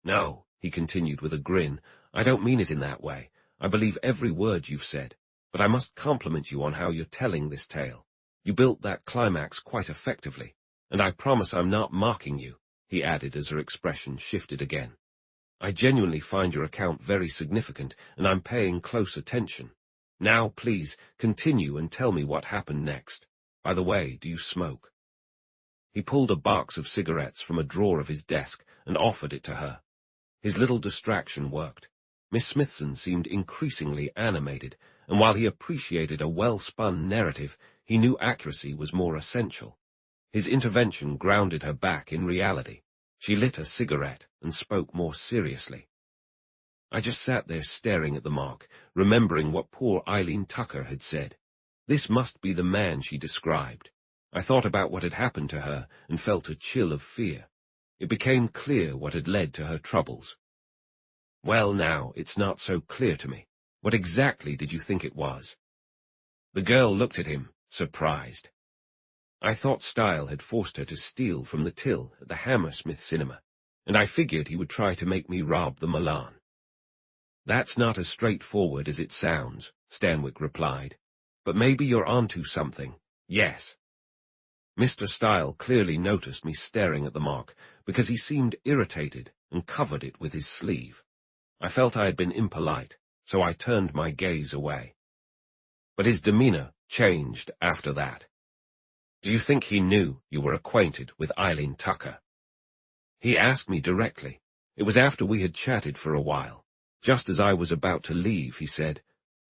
Speaker 1: No, he continued with a grin, I don't mean it in that way. I believe every word you've said, but I must compliment you on how you're telling this tale. You built that climax quite effectively, and I promise I'm not mocking you, he added as her expression shifted again. I genuinely find your account very significant, and I'm paying close attention. Now, please, continue and tell me what happened next. By the way, do you smoke? He pulled a box of cigarettes from a drawer of his desk and offered it to her. His little distraction worked. Miss Smithson seemed increasingly animated, and while he appreciated a well-spun narrative, he knew accuracy was more essential. His intervention grounded her back in reality. She lit a cigarette and spoke more seriously. I just sat there staring at the mark, remembering what poor Eileen Tucker had said. This must be the man she described. I thought about what had happened to her and felt a chill of fear. It became clear what had led to her troubles. Well, now, it's not so clear to me. What exactly did you think it was? The girl looked at him, surprised. I thought Style had forced her to steal from the till at the Hammersmith cinema, and I figured he would try to make me rob the Milan. That's not as straightforward as it sounds, Stanwick replied. But maybe you're onto something. Yes. Mr. Style clearly noticed me staring at the mark because he seemed irritated and covered it with his sleeve. I felt I had been impolite, so I turned my gaze away. But his demeanor changed after that. Do you think he knew you were acquainted with Eileen Tucker? He asked me directly. It was after we had chatted for a while. Just as I was about to leave, he said,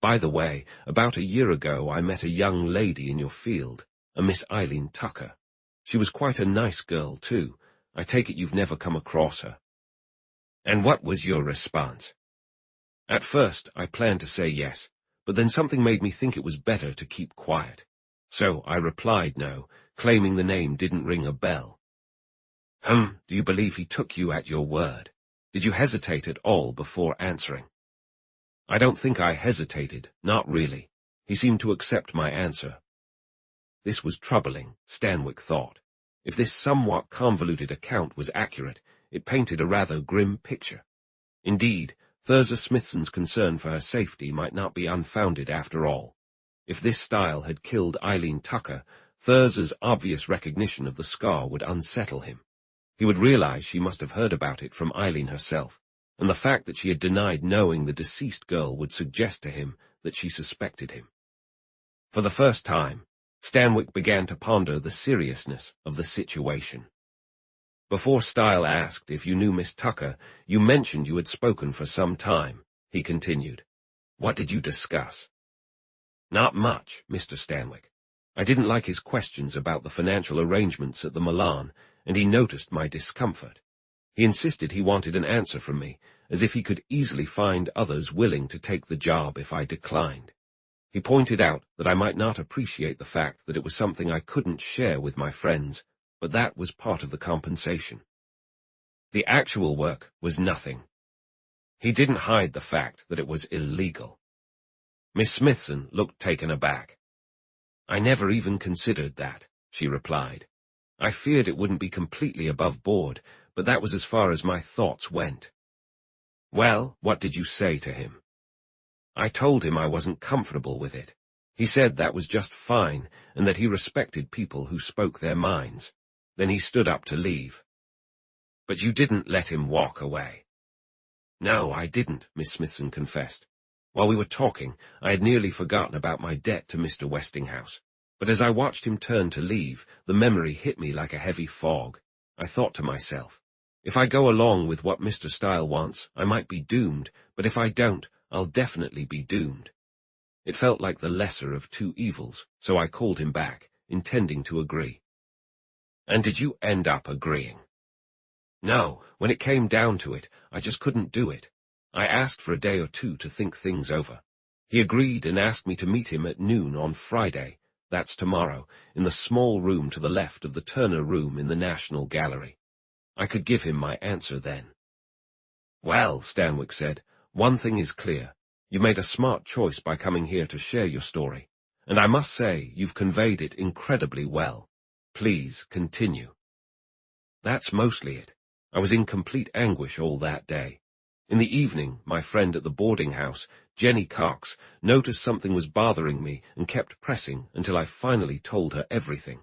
Speaker 1: "By the way, about a year ago I met a young lady in your field, a Miss Eileen Tucker. She was quite a nice girl, too. I take it you've never come across her." And what was your response? At first, I planned to say yes, but then something made me think it was better to keep quiet. So I replied no, claiming the name didn't ring a bell. Do you believe he took you at your word? Did you hesitate at all before answering? I don't think I hesitated, not really. He seemed to accept my answer. This was troubling, Stanwick thought. If this somewhat convoluted account was accurate, it painted a rather grim picture. Indeed, Thurza Smithson's concern for her safety might not be unfounded after all. If this Style had killed Eileen Tucker, Thurza's obvious recognition of the scar would unsettle him. He would realize she must have heard about it from Eileen herself, and the fact that she had denied knowing the deceased girl would suggest to him that she suspected him. For the first time, Stanwick began to ponder the seriousness of the situation. Before Style asked if you knew Miss Tucker, you mentioned you had spoken for some time, he continued. What did you discuss? Not much, Mr. Stanwick. I didn't like his questions about the financial arrangements at the Milan, and he noticed my discomfort. He insisted he wanted an answer from me, as if he could easily find others willing to take the job if I declined. He pointed out that I might not appreciate the fact that it was something I couldn't share with my friends, but that was part of the compensation. The actual work was nothing. He didn't hide the fact that it was illegal. Miss Smithson looked taken aback. I never even considered that, she replied. I feared it wouldn't be completely above board, but that was as far as my thoughts went. Well, what did you say to him? I told him I wasn't comfortable with it. He said that was just fine, and that he respected people who spoke their minds. Then he stood up to leave. But you didn't let him walk away. No, I didn't, Miss Smithson confessed. While we were talking, I had nearly forgotten about my debt to Mr. Westinghouse. But as I watched him turn to leave, the memory hit me like a heavy fog. I thought to myself, if I go along with what Mr. Style wants, I might be doomed, but if I don't, I'll definitely be doomed. It felt like the lesser of two evils, so I called him back, intending to agree. And did you end up agreeing? No, when it came down to it, I just couldn't do it. I asked for a day or two to think things over. He agreed and asked me to meet him at noon on Friday, that's tomorrow, in the small room to the left of the Turner Room in the National Gallery. I could give him my answer then. Well, Stanwick said, one thing is clear. You've made a smart choice by coming here to share your story, and I must say you've conveyed it incredibly well. Please continue. That's mostly it. I was in complete anguish all that day. In the evening, my friend at the boarding house, Jenny Cox, noticed something was bothering me and kept pressing until I finally told her everything.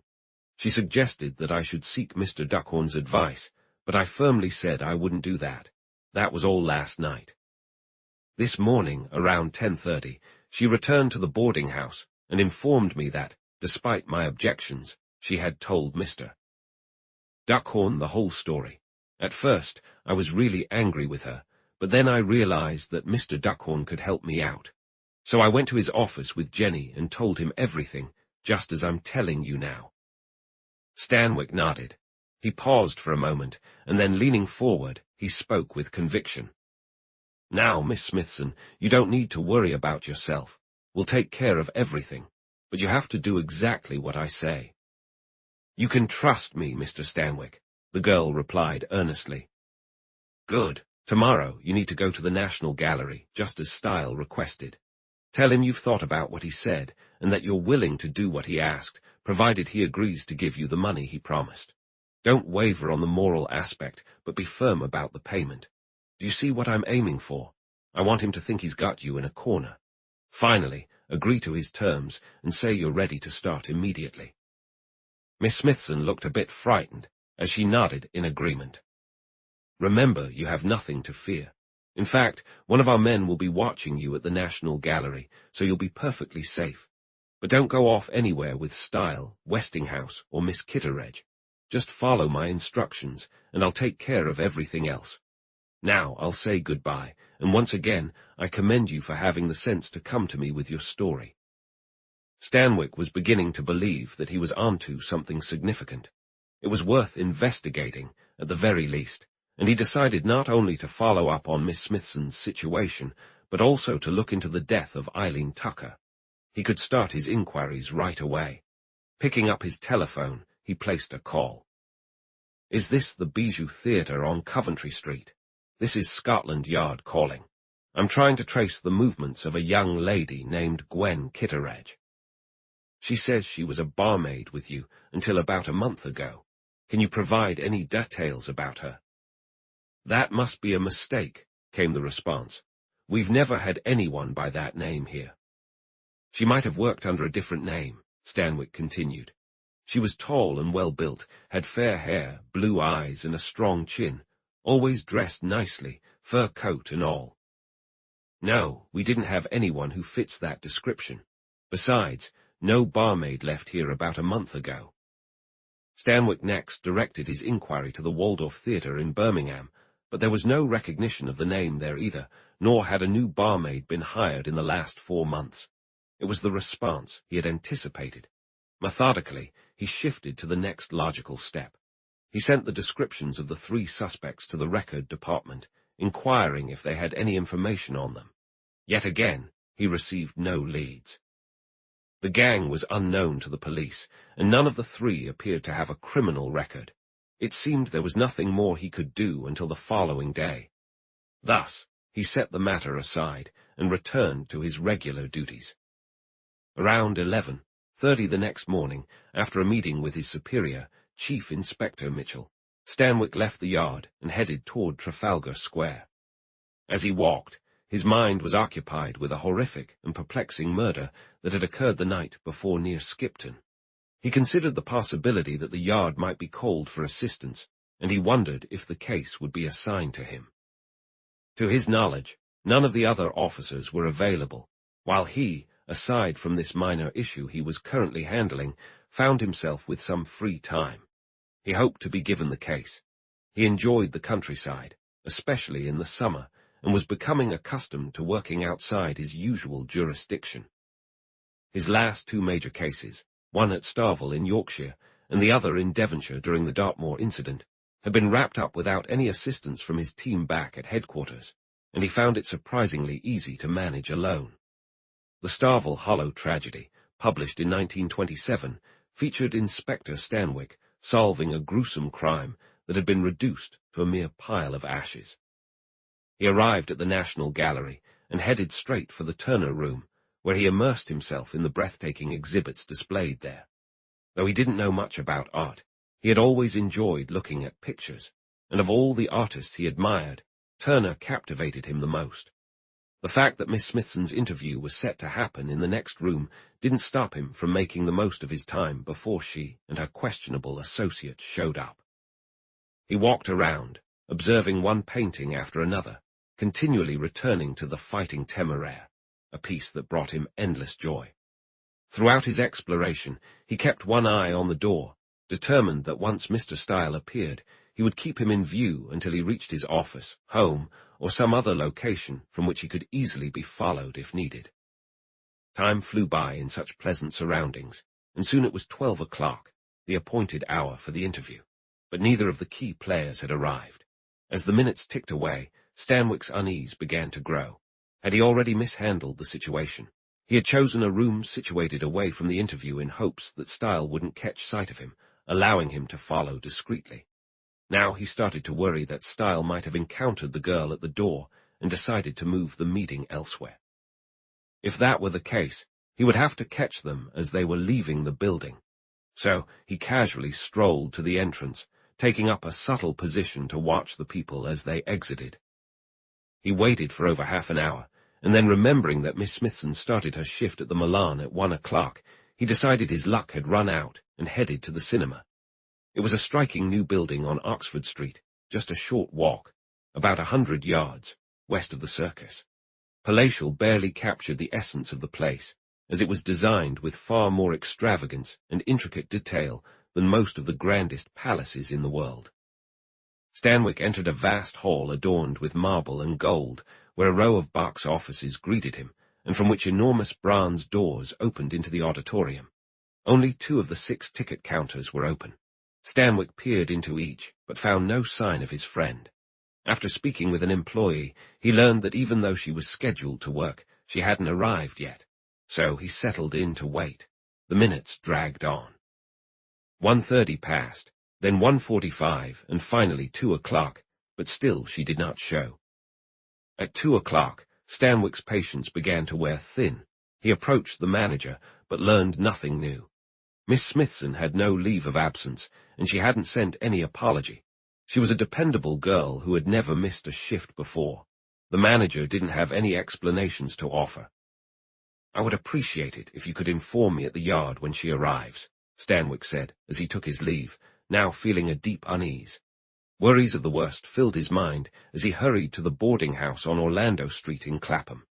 Speaker 1: She suggested that I should seek Mr. Duckhorn's advice, but I firmly said I wouldn't do that. That was all last night. This morning, around 10:30, she returned to the boarding house and informed me that, despite my objections, she had told Mr. Duckhorn the whole story. At first, I was really angry with her, but then I realized that Mr. Duckhorn could help me out. So I went to his office with Jenny and told him everything, just as I'm telling you now. Stanwick nodded. He paused for a moment, and then leaning forward, he spoke with conviction. Now, Miss Smithson, you don't need to worry about yourself. We'll take care of everything, but you have to do exactly what I say." "You can trust me, Mr. Stanwick," the girl replied earnestly. "Good. Tomorrow you need to go to the National Gallery, just as Style requested. Tell him you've thought about what he said, and that you're willing to do what he asked, provided he agrees to give you the money he promised. Don't waver on the moral aspect, but be firm about the payment. Do you see what I'm aiming for? I want him to think he's got you in a corner. Finally, agree to his terms, and say you're ready to start immediately." Miss Smithson looked a bit frightened, as she nodded in agreement. "Remember, you have nothing to fear. In fact, one of our men will be watching you at the National Gallery, so you'll be perfectly safe. But don't go off anywhere with Style, Westinghouse, or Miss Kitteredge. Just follow my instructions, and I'll take care of everything else. Now I'll say goodbye, and once again I commend you for having the sense to come to me with your story." Stanwick was beginning to believe that he was onto something significant. It was worth investigating, at the very least, and he decided not only to follow up on Miss Smithson's situation, but also to look into the death of Eileen Tucker. He could start his inquiries right away. Picking up his telephone, he placed a call. "Is this the Bijou Theatre on Coventry Street? This is Scotland Yard calling. I'm trying to trace the movements of a young lady named Gwen Kitteredge. She says she was a barmaid with you until about a month ago. Can you provide any details about her?" "That must be a mistake," came the response. "We've never had anyone by that name here." "She might have worked under a different name," Stanwick continued. "She was tall and well-built, had fair hair, blue eyes, and a strong chin. Always dressed nicely, fur coat and all." "No, we didn't have anyone who fits that description. Besides, no barmaid left here about a month ago." Stanwick next directed his inquiry to the Waldorf Theatre in Birmingham, but there was no recognition of the name there either, nor had a new barmaid been hired in the last 4 months. It was the response he had anticipated. Methodically, he shifted to the next logical step. He sent the descriptions of the 3 suspects to the record department, inquiring if they had any information on them. Yet again, he received no leads. The gang was unknown to the police, and none of the 3 appeared to have a criminal record. It seemed there was nothing more he could do until the following day. Thus, he set the matter aside and returned to his regular duties. Around 11:30 the next morning, after a meeting with his superior, Chief Inspector Mitchell, Stanwick left the yard and headed toward Trafalgar Square. As he walked, his mind was occupied with a horrific and perplexing murder that had occurred the night before near Skipton. He considered the possibility that the yard might be called for assistance, and he wondered if the case would be assigned to him. To his knowledge, none of the other officers were available, while he, aside from this minor issue he was currently handling, found himself with some free time. He hoped to be given the case. He enjoyed the countryside, especially in the summer, and was becoming accustomed to working outside his usual jurisdiction. His last 2 major cases, one at Starville in Yorkshire and the other in Devonshire during the Dartmoor incident, had been wrapped up without any assistance from his team back at headquarters, and he found it surprisingly easy to manage alone. The Starville Hollow tragedy, published in 1927, featured Inspector Stanwick solving a gruesome crime that had been reduced to a mere pile of ashes. He arrived at the National Gallery and headed straight for the Turner Room, where he immersed himself in the breathtaking exhibits displayed there. Though he didn't know much about art, he had always enjoyed looking at pictures, and of all the artists he admired, Turner captivated him the most. The fact that Miss Smithson's interview was set to happen in the next room didn't stop him from making the most of his time before she and her questionable associate showed up. He walked around, observing one painting after another, continually returning to The Fighting Temeraire, a piece that brought him endless joy. Throughout his exploration, he kept one eye on the door, determined that once Mr. Style appeared, he would keep him in view until he reached his office, home, or some other location from which he could easily be followed if needed. Time flew by in such pleasant surroundings, and soon it was 12 o'clock, the appointed hour for the interview, but neither of the key players had arrived. As the minutes ticked away, Stanwick's unease began to grow. Had he already mishandled the situation? He had chosen a room situated away from the interview in hopes that Style wouldn't catch sight of him, allowing him to follow discreetly. Now he started to worry that Style might have encountered the girl at the door and decided to move the meeting elsewhere. If that were the case, he would have to catch them as they were leaving the building. So he casually strolled to the entrance, taking up a subtle position to watch the people as they exited. He waited for over half an hour, and then remembering that Miss Smithson started her shift at the Milan at 1 o'clock, he decided his luck had run out and headed to the cinema. It was a striking new building on Oxford Street, just a short walk, about 100 yards, west of the circus. Palatial barely captured the essence of the place, as it was designed with far more extravagance and intricate detail than most of the grandest palaces in the world. Stanwick entered a vast hall adorned with marble and gold, where a row of box offices greeted him, and from which enormous bronze doors opened into the auditorium. Only 2 of the 6 ticket counters were open. Stanwick peered into each, but found no sign of his friend. After speaking with an employee, he learned that even though she was scheduled to work, she hadn't arrived yet. So he settled in to wait. The minutes dragged on. 1:30 passed, then 1:45, and finally 2 o'clock, but still she did not show. At 2 o'clock, Stanwick's patience began to wear thin. He approached the manager, but learned nothing new. Miss Smithson had no leave of absence, and she hadn't sent any apology. She was a dependable girl who had never missed a shift before. The manager didn't have any explanations to offer. "I would appreciate it if you could inform me at the Yard when she arrives," Stanwick said as he took his leave, now feeling a deep unease. Worries of the worst filled his mind as he hurried to the boarding house on Orlando Street in Clapham.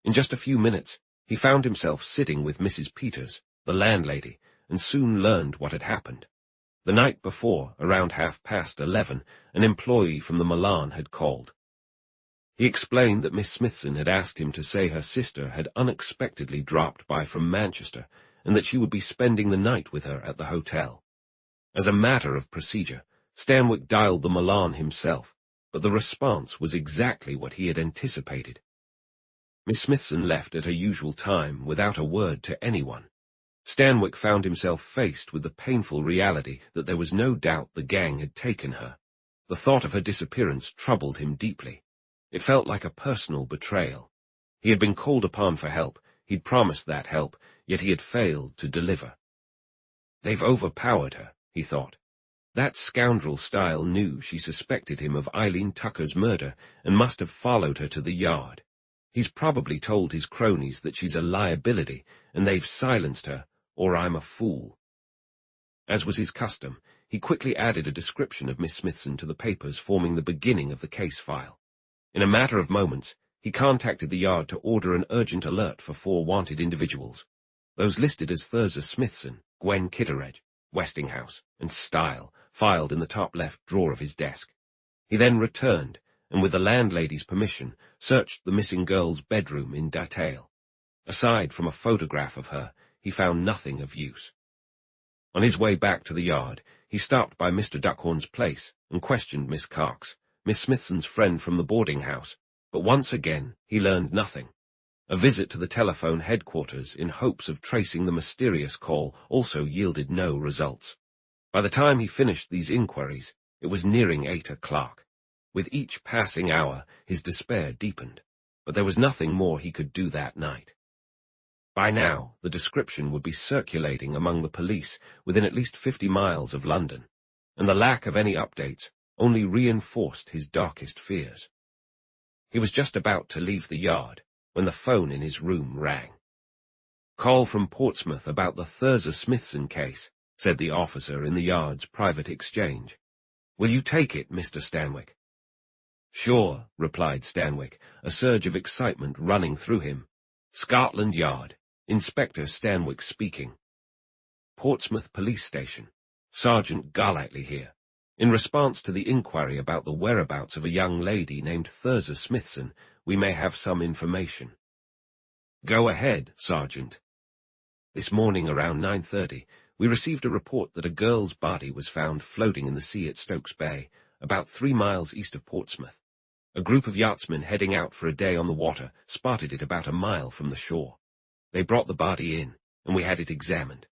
Speaker 1: In just a few minutes, he found himself sitting with Mrs. Peters, the landlady, and soon learned what had happened. The night before, around 11:30, an employee from the Milan had called. He explained that Miss Smithson had asked him to say her sister had unexpectedly dropped by from Manchester, and that she would be spending the night with her at the hotel. As a matter of procedure, Stanwick dialed the Milan himself, but the response was exactly what he had anticipated. Miss Smithson left at her usual time without a word to anyone. Stanwick found himself faced with the painful reality that there was no doubt the gang had taken her. The thought of her disappearance troubled him deeply. It felt like a personal betrayal. He had been called upon for help, he'd promised that help, yet he had failed to deliver. "They've overpowered her," he thought. That scoundrel Style knew she suspected him of Eileen Tucker's murder and must have followed her to the Yard. He's probably told his cronies that she's a liability, and they've silenced her, or I'm a fool. As was his custom, he quickly added a description of Miss Smithson to the papers forming the beginning of the case file. In a matter of moments, he contacted the Yard to order an urgent alert for 4 wanted individuals. Those listed as Thurza Smithson, Gwen Kitteredge, Westinghouse, and Style filed in the top left drawer of his desk. He then returned, and with the landlady's permission, searched the missing girl's bedroom in detail. Aside from a photograph of her, he found nothing of use. On his way back to the Yard, he stopped by Mr. Duckhorn's place and questioned Miss Cox, Miss Smithson's friend from the boarding house, but once again he learned nothing. A visit to the telephone headquarters in hopes of tracing the mysterious call also yielded no results. By the time he finished these inquiries, it was nearing 8 o'clock. With each passing hour, his despair deepened, but there was nothing more he could do that night. By now, the description would be circulating among the police within at least 50 miles of London, and the lack of any updates only reinforced his darkest fears. He was just about to leave the Yard when the phone in his room rang. "Call from Portsmouth about the Thurza Smithson case," said the officer in the Yard's private exchange. "Will you take it, Mr. Stanwick?" "Sure," replied Stanwick, a surge of excitement running through him. "Scotland Yard, Inspector Stanwick speaking." "Portsmouth Police Station. Sergeant Golightly here. In response to the inquiry about the whereabouts of a young lady named Thurza Smithson, we may have some information." "Go ahead, Sergeant." "This morning around 9:30, we received a report that a girl's body was found floating in the sea at Stokes Bay, about 3 miles east of Portsmouth. A group of yachtsmen heading out for a day on the water spotted it about a mile from the shore. They brought the body in, and we had it examined.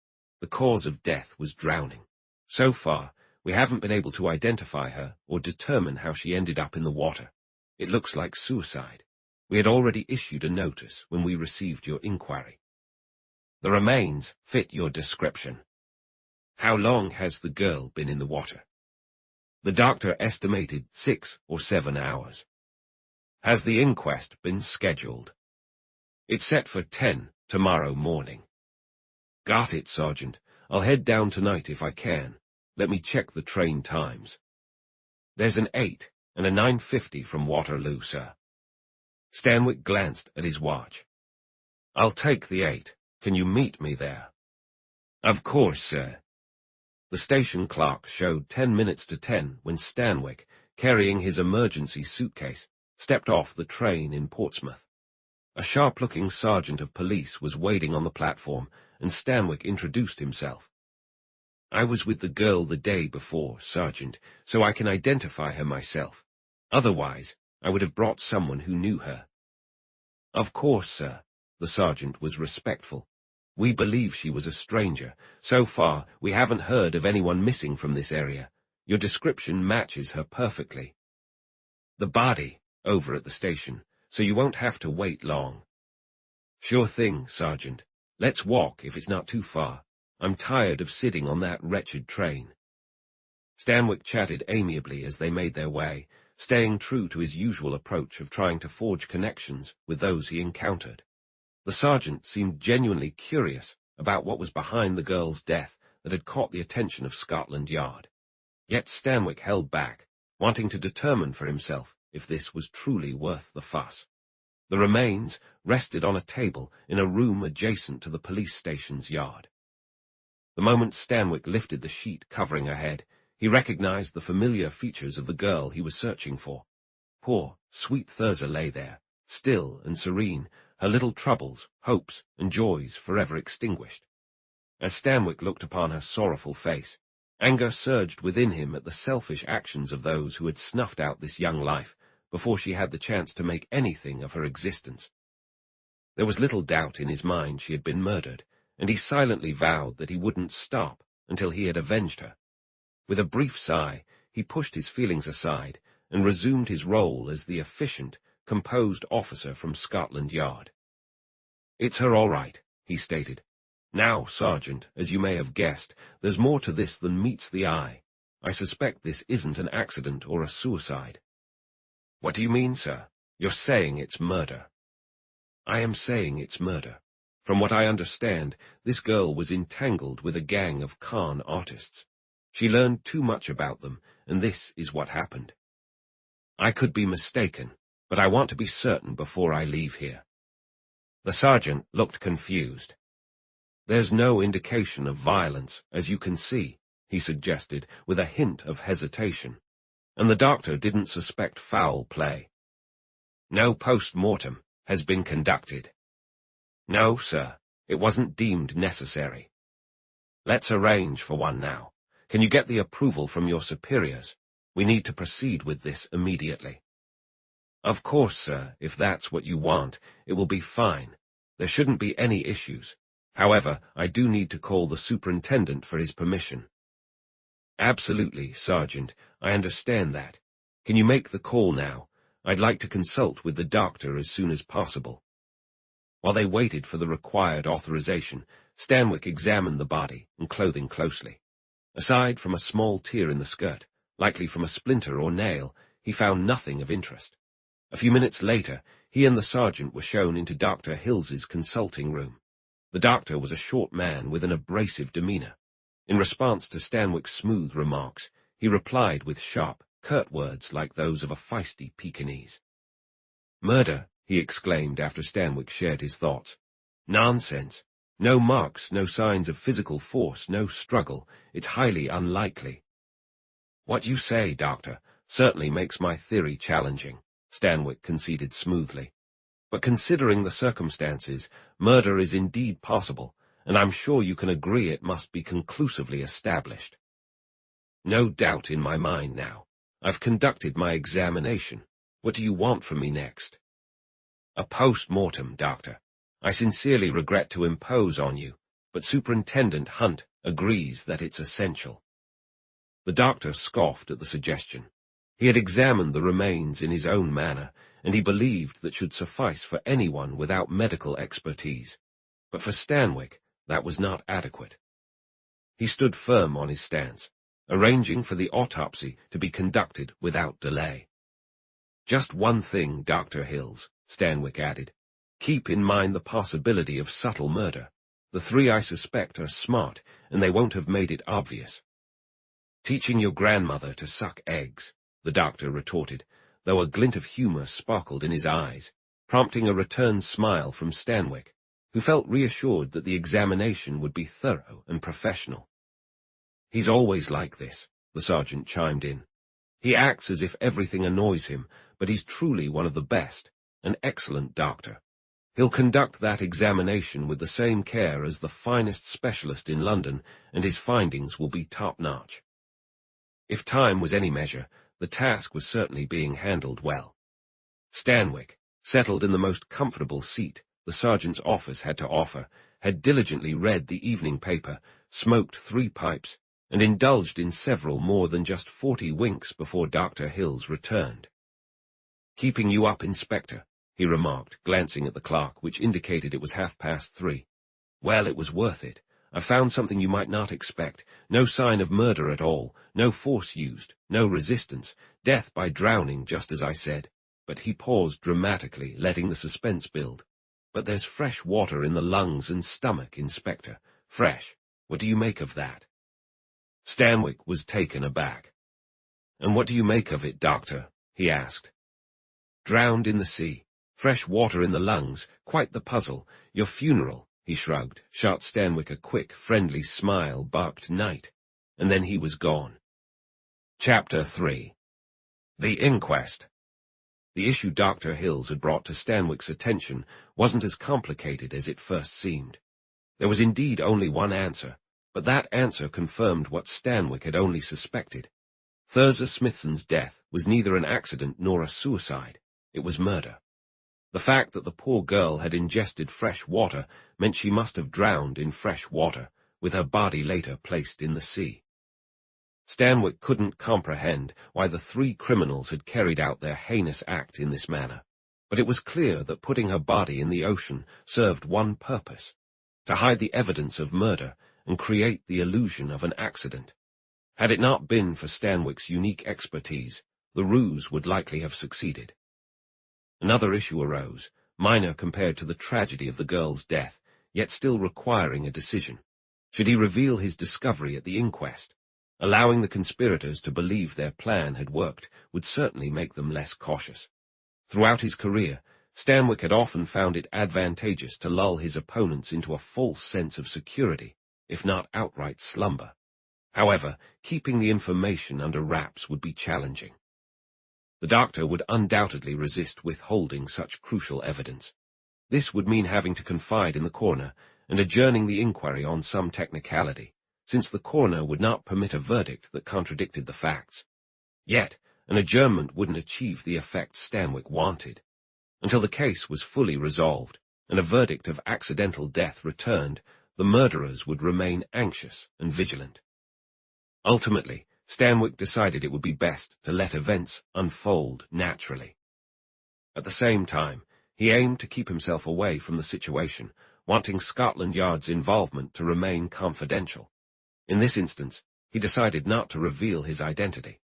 Speaker 1: The cause of death was drowning. So far, we haven't been able to identify her or determine how she ended up in the water. It looks like suicide. We had already issued a notice when we received your inquiry. The remains fit your description. How long has the girl been in the water? The doctor estimated 6 or 7 hours. Has the inquest been scheduled? It's set for 10 tomorrow morning. Got it, Sergeant. I'll head down tonight if I can. Let me check the train times. There's an 8 and a 9:50 from Waterloo, sir. Stanwick glanced at his watch. I'll take the 8. Can you meet me there? Of course, sir. The station clock showed 10 minutes to 10 when Stanwick, carrying his emergency suitcase, stepped off the train in Portsmouth. A sharp-looking sergeant of police was waiting on the platform, and Stanwick introduced himself. I was with the girl the day before, Sergeant, so I can identify her myself. Otherwise, I would have brought someone who knew her. Of course, sir. The sergeant was respectful. We believe she was a stranger. So far, we haven't heard of anyone missing from this area. Your description matches her perfectly. The body, over at the station, so you won't have to wait long. Sure thing, Sergeant. Let's walk if it's not too far. I'm tired of sitting on that wretched train. Stanwick chatted amiably as they made their way, staying true to his usual approach of trying to forge connections with those he encountered. The sergeant seemed genuinely curious about what was behind the girl's death that had caught the attention of Scotland Yard. Yet Stanwick held back, wanting to determine for himself if this was truly worth the fuss. The remains rested on a table in a room adjacent to the police station's yard. The moment Stanwick lifted the sheet covering her head, he recognized the familiar features of the girl he was searching for. Poor, sweet Thurza lay there, still and serene, her little troubles, hopes, and joys forever extinguished. As Stanwick looked upon her sorrowful face, anger surged within him at the selfish actions of those who had snuffed out this young life before she had the chance to make anything of her existence. There was little doubt in his mind she had been murdered, and he silently vowed that he wouldn't stop until he had avenged her. With a brief sigh, he pushed his feelings aside and resumed his role as the efficient, composed officer from Scotland Yard. It's her all right, he stated. Now, Sergeant, as you may have guessed, there's more to this than meets the eye. I suspect this isn't an accident or a suicide. What do you mean, sir? You're saying it's murder. I am saying it's murder. From what I understand, this girl was entangled with a gang of con artists. She learned too much about them, and this is what happened. I could be mistaken, but I want to be certain before I leave here. The sergeant looked confused. There's no indication of violence, as you can see, he suggested, with a hint of hesitation, and the doctor didn't suspect foul play. No post-mortem has been conducted. No, sir, it wasn't deemed necessary. Let's arrange for one now. Can you get the approval from your superiors? We need to proceed with this immediately. Of course, sir, if that's what you want, it will be fine. There shouldn't be any issues. However, I do need to call the superintendent for his permission. Absolutely, Sergeant. I understand that. Can you make the call now? I'd like to consult with the doctor as soon as possible. While they waited for the required authorization, Stanwick examined the body and clothing closely. Aside from a small tear in the skirt, likely from a splinter or nail, he found nothing of interest. A few minutes later, he and the sergeant were shown into Dr. Hills's consulting room. The doctor was a short man with an abrasive demeanor. In response to Stanwick's smooth remarks, he replied with sharp, curt words like those of a feisty Pekingese. Murder, he exclaimed after Stanwick shared his thoughts. Nonsense. No marks, no signs of physical force, no struggle. It's highly unlikely. What you say, Doctor, certainly makes my theory challenging, Stanwick conceded smoothly. But considering the circumstances, murder is indeed possible, and I'm sure you can agree it must be conclusively established. No doubt in my mind now. I've conducted my examination. What do you want from me next? A post-mortem, Doctor. I sincerely regret to impose on you, but Superintendent Hunt agrees that it's essential. The doctor scoffed at the suggestion. He had examined the remains in his own manner, and he believed that should suffice for anyone without medical expertise. But for Stanwick, that was not adequate. He stood firm on his stance, arranging for the autopsy to be conducted without delay. Just one thing, Dr. Hills, Stanwick added. Keep in mind the possibility of subtle murder. The three I suspect are smart, and they won't have made it obvious. Teaching your grandmother to suck eggs, the doctor retorted, though a glint of humor sparkled in his eyes, prompting a return smile from Stanwick, who felt reassured that the examination would be thorough and professional. He's always like this, the sergeant chimed in. He acts as if everything annoys him, but he's truly one of the best, an excellent doctor. He'll conduct that examination with the same care as the finest specialist in London, and his findings will be top-notch. If time was any measure, the task was certainly being handled well. Stanwick, settled in the most comfortable seat the sergeant's office had to offer, had diligently read the evening paper, smoked 3 pipes, and indulged in several more than just 40 winks before Dr. Hills returned. "Keeping you up, Inspector," he remarked, glancing at the clock, which indicated it was 3:30. "Well, it was worth it. I found something you might not expect. No sign of murder at all, no force used, no resistance, death by drowning, just as I said." But he paused dramatically, letting the suspense build. "But there's fresh water in the lungs and stomach, Inspector. Fresh. What do you make of that?" Stanwick was taken aback. "And what do you make of it, Doctor?" he asked. "Drowned in the sea. Fresh water in the lungs. Quite the puzzle. Your funeral," he shrugged, shot Stanwick a quick, friendly smile, barked night, and then he was gone. Chapter 3. The Inquest. The issue Dr. Hills had brought to Stanwick's attention wasn't as complicated as it first seemed. There was indeed only one answer, but that answer confirmed what Stanwick had only suspected. Thurza Smithson's death was neither an accident nor a suicide. It was murder. The fact that the poor girl had ingested fresh water meant she must have drowned in fresh water, with her body later placed in the sea. Stanwick couldn't comprehend why the 3 criminals had carried out their heinous act in this manner, but it was clear that putting her body in the ocean served one purpose: to hide the evidence of murder and create the illusion of an accident. Had it not been for Stanwick's unique expertise, the ruse would likely have succeeded. Another issue arose, minor compared to the tragedy of the girl's death, yet still requiring a decision. Should he reveal his discovery at the inquest? Allowing the conspirators to believe their plan had worked would certainly make them less cautious. Throughout his career, Stanwick had often found it advantageous to lull his opponents into a false sense of security, if not outright slumber. However, keeping the information under wraps would be challenging. The doctor would undoubtedly resist withholding such crucial evidence. This would mean having to confide in the coroner and adjourning the inquiry on some technicality, since the coroner would not permit a verdict that contradicted the facts. Yet, an adjournment wouldn't achieve the effect Stanwick wanted. Until the case was fully resolved, and a verdict of accidental death returned, the murderers would remain anxious and vigilant. Ultimately, Stanwick decided it would be best to let events unfold naturally. At the same time, he aimed to keep himself away from the situation, wanting Scotland Yard's involvement to remain confidential. In this instance, he decided not to reveal his identity.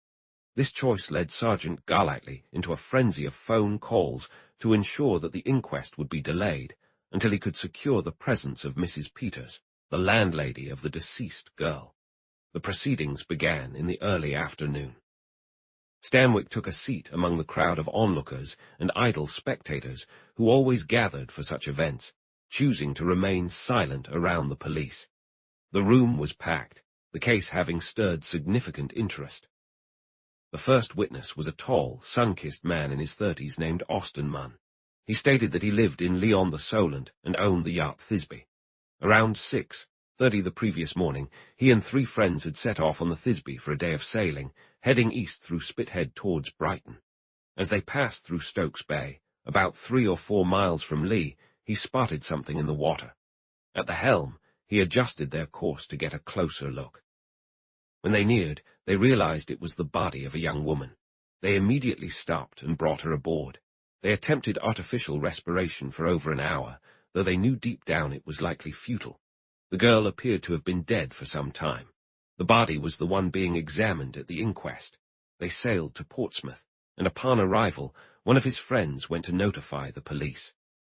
Speaker 1: This choice led Sergeant Golightly into a frenzy of phone calls to ensure that the inquest would be delayed until he could secure the presence of Mrs. Peters, the landlady of the deceased girl. The proceedings began in the early afternoon. Stanwick took a seat among the crowd of onlookers and idle spectators who always gathered for such events, choosing to remain silent around the police. The room was packed, the case having stirred significant interest. The first witness was a tall, sun-kissed man in his 30s named Austin Munn. He stated that he lived in Leon the Solent and owned the yacht Thisbe. Around 6:30 the previous morning, he and 3 friends had set off on the Thisbe for a day of sailing, heading east through Spithead towards Brighton. As they passed through Stokes Bay, about 3 or 4 miles from Lee, he spotted something in the water. At the helm, he adjusted their course to get a closer look. When they neared, they realized it was the body of a young woman. They immediately stopped and brought her aboard. They attempted artificial respiration for over an hour, though they knew deep down it was likely futile. The girl appeared to have been dead for some time. The body was the one being examined at the inquest. They sailed to Portsmouth, and upon arrival, one of his friends went to notify the police.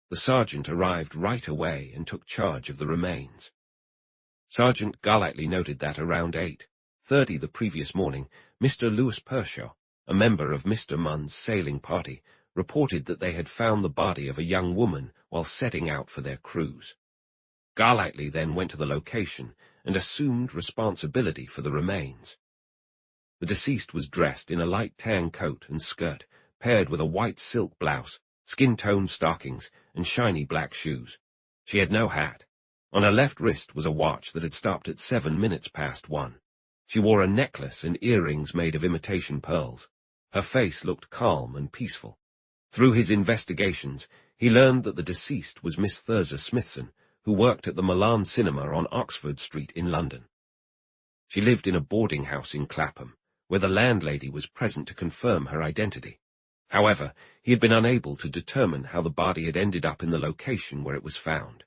Speaker 1: The sergeant arrived right away and took charge of the remains. Sergeant Golightly noted that around 8:30 the previous morning, Mr. Lewis Pershaw, a member of Mr. Munn's sailing party, reported that they had found the body of a young woman while setting out for their cruise. Golightly then went to the location and assumed responsibility for the remains. The deceased was dressed in a light tan coat and skirt, paired with a white silk blouse, skin-toned stockings, and shiny black shoes. She had no hat. On her left wrist was a watch that had stopped at 7 minutes past 1. She wore a necklace and earrings made of imitation pearls. Her face looked calm and peaceful. Through his investigations, he learned that the deceased was Miss Thurza Smithson, who worked at the Milan Cinema on Oxford Street in London. She lived in a boarding house in Clapham, where the landlady was present to confirm her identity. However, he had been unable to determine how the body had ended up in the location where it was found.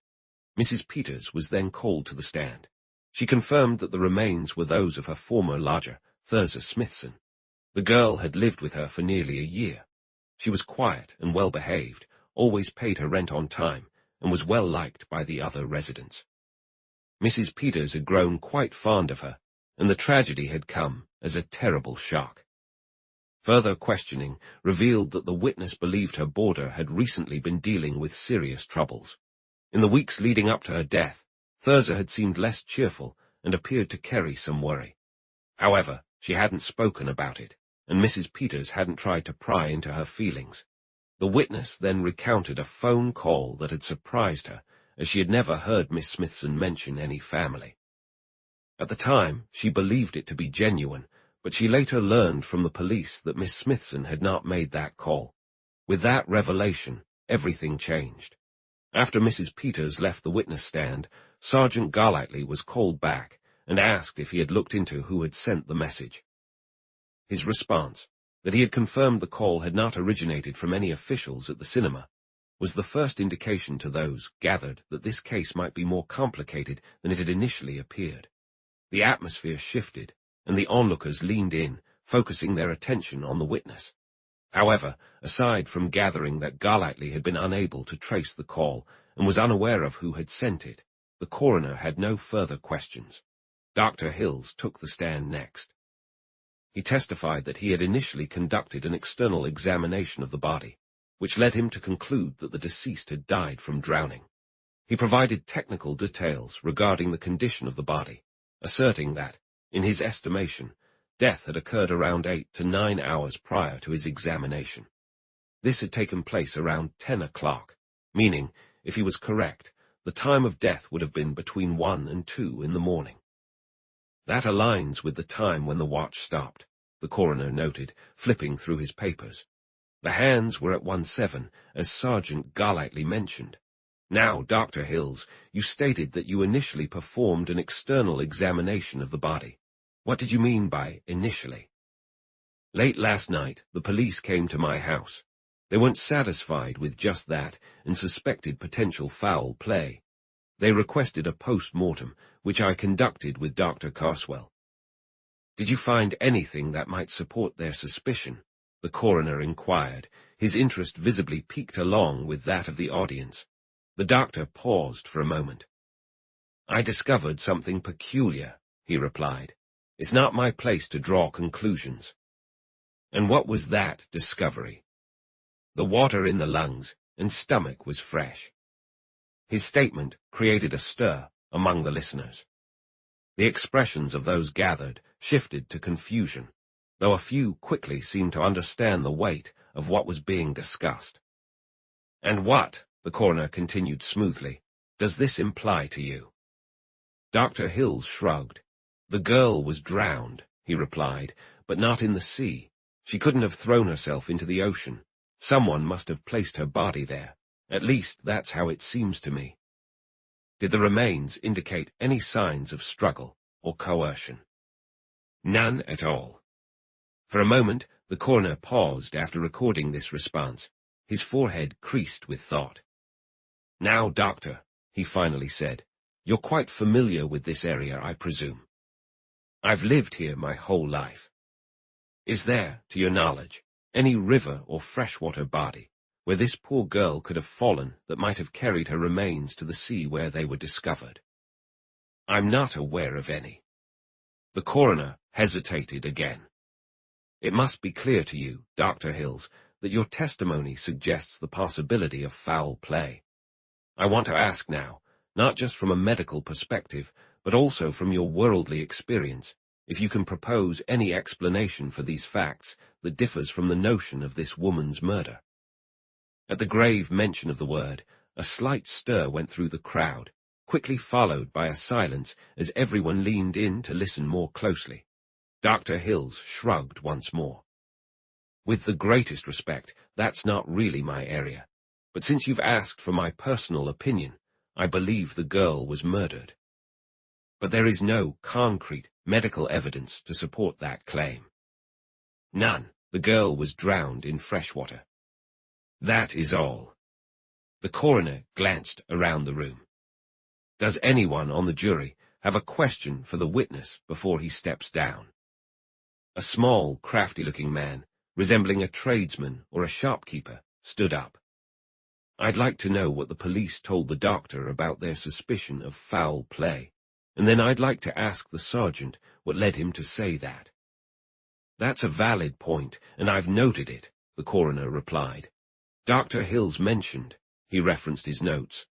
Speaker 1: Mrs. Peters was then called to the stand. She confirmed that the remains were those of her former lodger, Thurza Smithson. The girl had lived with her for nearly a year. She was quiet and well-behaved, always paid her rent on time, and was well-liked by the other residents. Mrs. Peters had grown quite fond of her, and the tragedy had come as a terrible shock. Further questioning revealed that the witness believed her boarder had recently been dealing with serious troubles. In the weeks leading up to her death, Thurza had seemed less cheerful and appeared to carry some worry. However, she hadn't spoken about it, and Mrs. Peters hadn't tried to pry into her feelings. The witness then recounted a phone call that had surprised her, as she had never heard Miss Smithson mention any family. At the time, she believed it to be genuine, but she later learned from the police that Miss Smithson had not made that call. With that revelation, everything changed. After Mrs. Peters left the witness stand, Sergeant Golightly was called back and asked if he had looked into who had sent the message. His response, that he had confirmed the call had not originated from any officials at the cinema, was the first indication to those gathered that this case might be more complicated than it had initially appeared. The atmosphere shifted, and the onlookers leaned in, focusing their attention on the witness. However, aside from gathering that Golightly had been unable to trace the call and was unaware of who had sent it, the coroner had no further questions. Dr. Hills took the stand next. He testified that he had initially conducted an external examination of the body, which led him to conclude that the deceased had died from drowning. He provided technical details regarding the condition of the body, asserting that, in his estimation, death had occurred around 8 to 9 hours prior to his examination. This had taken place around 10 o'clock, meaning, if he was correct, the time of death would have been between 1 and 2 in the morning. That aligns with the time when the watch stopped, the coroner noted, flipping through his papers. The hands were at 1:07, as Sergeant Golightly mentioned. Now, Dr. Hills, you stated that you initially performed an external examination of the body. What did you mean by initially? Late last night, the police came to my house. They weren't satisfied with just that and suspected potential foul play. They requested a post-mortem, which I conducted with Dr. Carswell. Did you find anything that might support their suspicion? The coroner inquired, his interest visibly piqued along with that of the audience. The doctor paused for a moment. I discovered something peculiar, he replied. It's not my place to draw conclusions. And what was that discovery? The water in the lungs and stomach was fresh. His statement created a stir among the listeners. The expressions of those gathered shifted to confusion, though a few quickly seemed to understand the weight of what was being discussed. And what, the coroner continued smoothly, does this imply to you? Dr. Hills shrugged. The girl was drowned, he replied, but not in the sea. She couldn't have thrown herself into the ocean. Someone must have placed her body there. At least that's how it seems to me. Did the remains indicate any signs of struggle or coercion? None at all. For a moment, the coroner paused after recording this response. His forehead creased with thought. "Now, Doctor," he finally said, "you're quite familiar with this area, I presume. I've lived here my whole life. Is there, to your knowledge, any river or freshwater body where this poor girl could have fallen that might have carried her remains to the sea where they were discovered?" "I'm not aware of any." The coroner hesitated again. "It must be clear to you, Dr. Hills, that your testimony suggests the possibility of foul play. I want to ask now, not just from a medical perspective, but also from your worldly experience, if you can propose any explanation for these facts that differs from the notion of this woman's murder." At the grave mention of the word, a slight stir went through the crowd, quickly followed by a silence as everyone leaned in to listen more closely. Dr. Hills shrugged once more. "With the greatest respect, that's not really my area. But since you've asked for my personal opinion, I believe the girl was murdered. But there is no concrete medical evidence to support that claim." "None. The girl was drowned in fresh water. That is all." The coroner glanced around the room. "Does anyone on the jury have a question for the witness before he steps down?" A small, crafty-looking man, resembling a tradesman or a shopkeeper, stood up. "I'd like to know what the police told the doctor about their suspicion of foul play, and then I'd like to ask the sergeant what led him to say that." "That's a valid point, and I've noted it," the coroner replied. "Dr. Hills mentioned," he referenced his notes,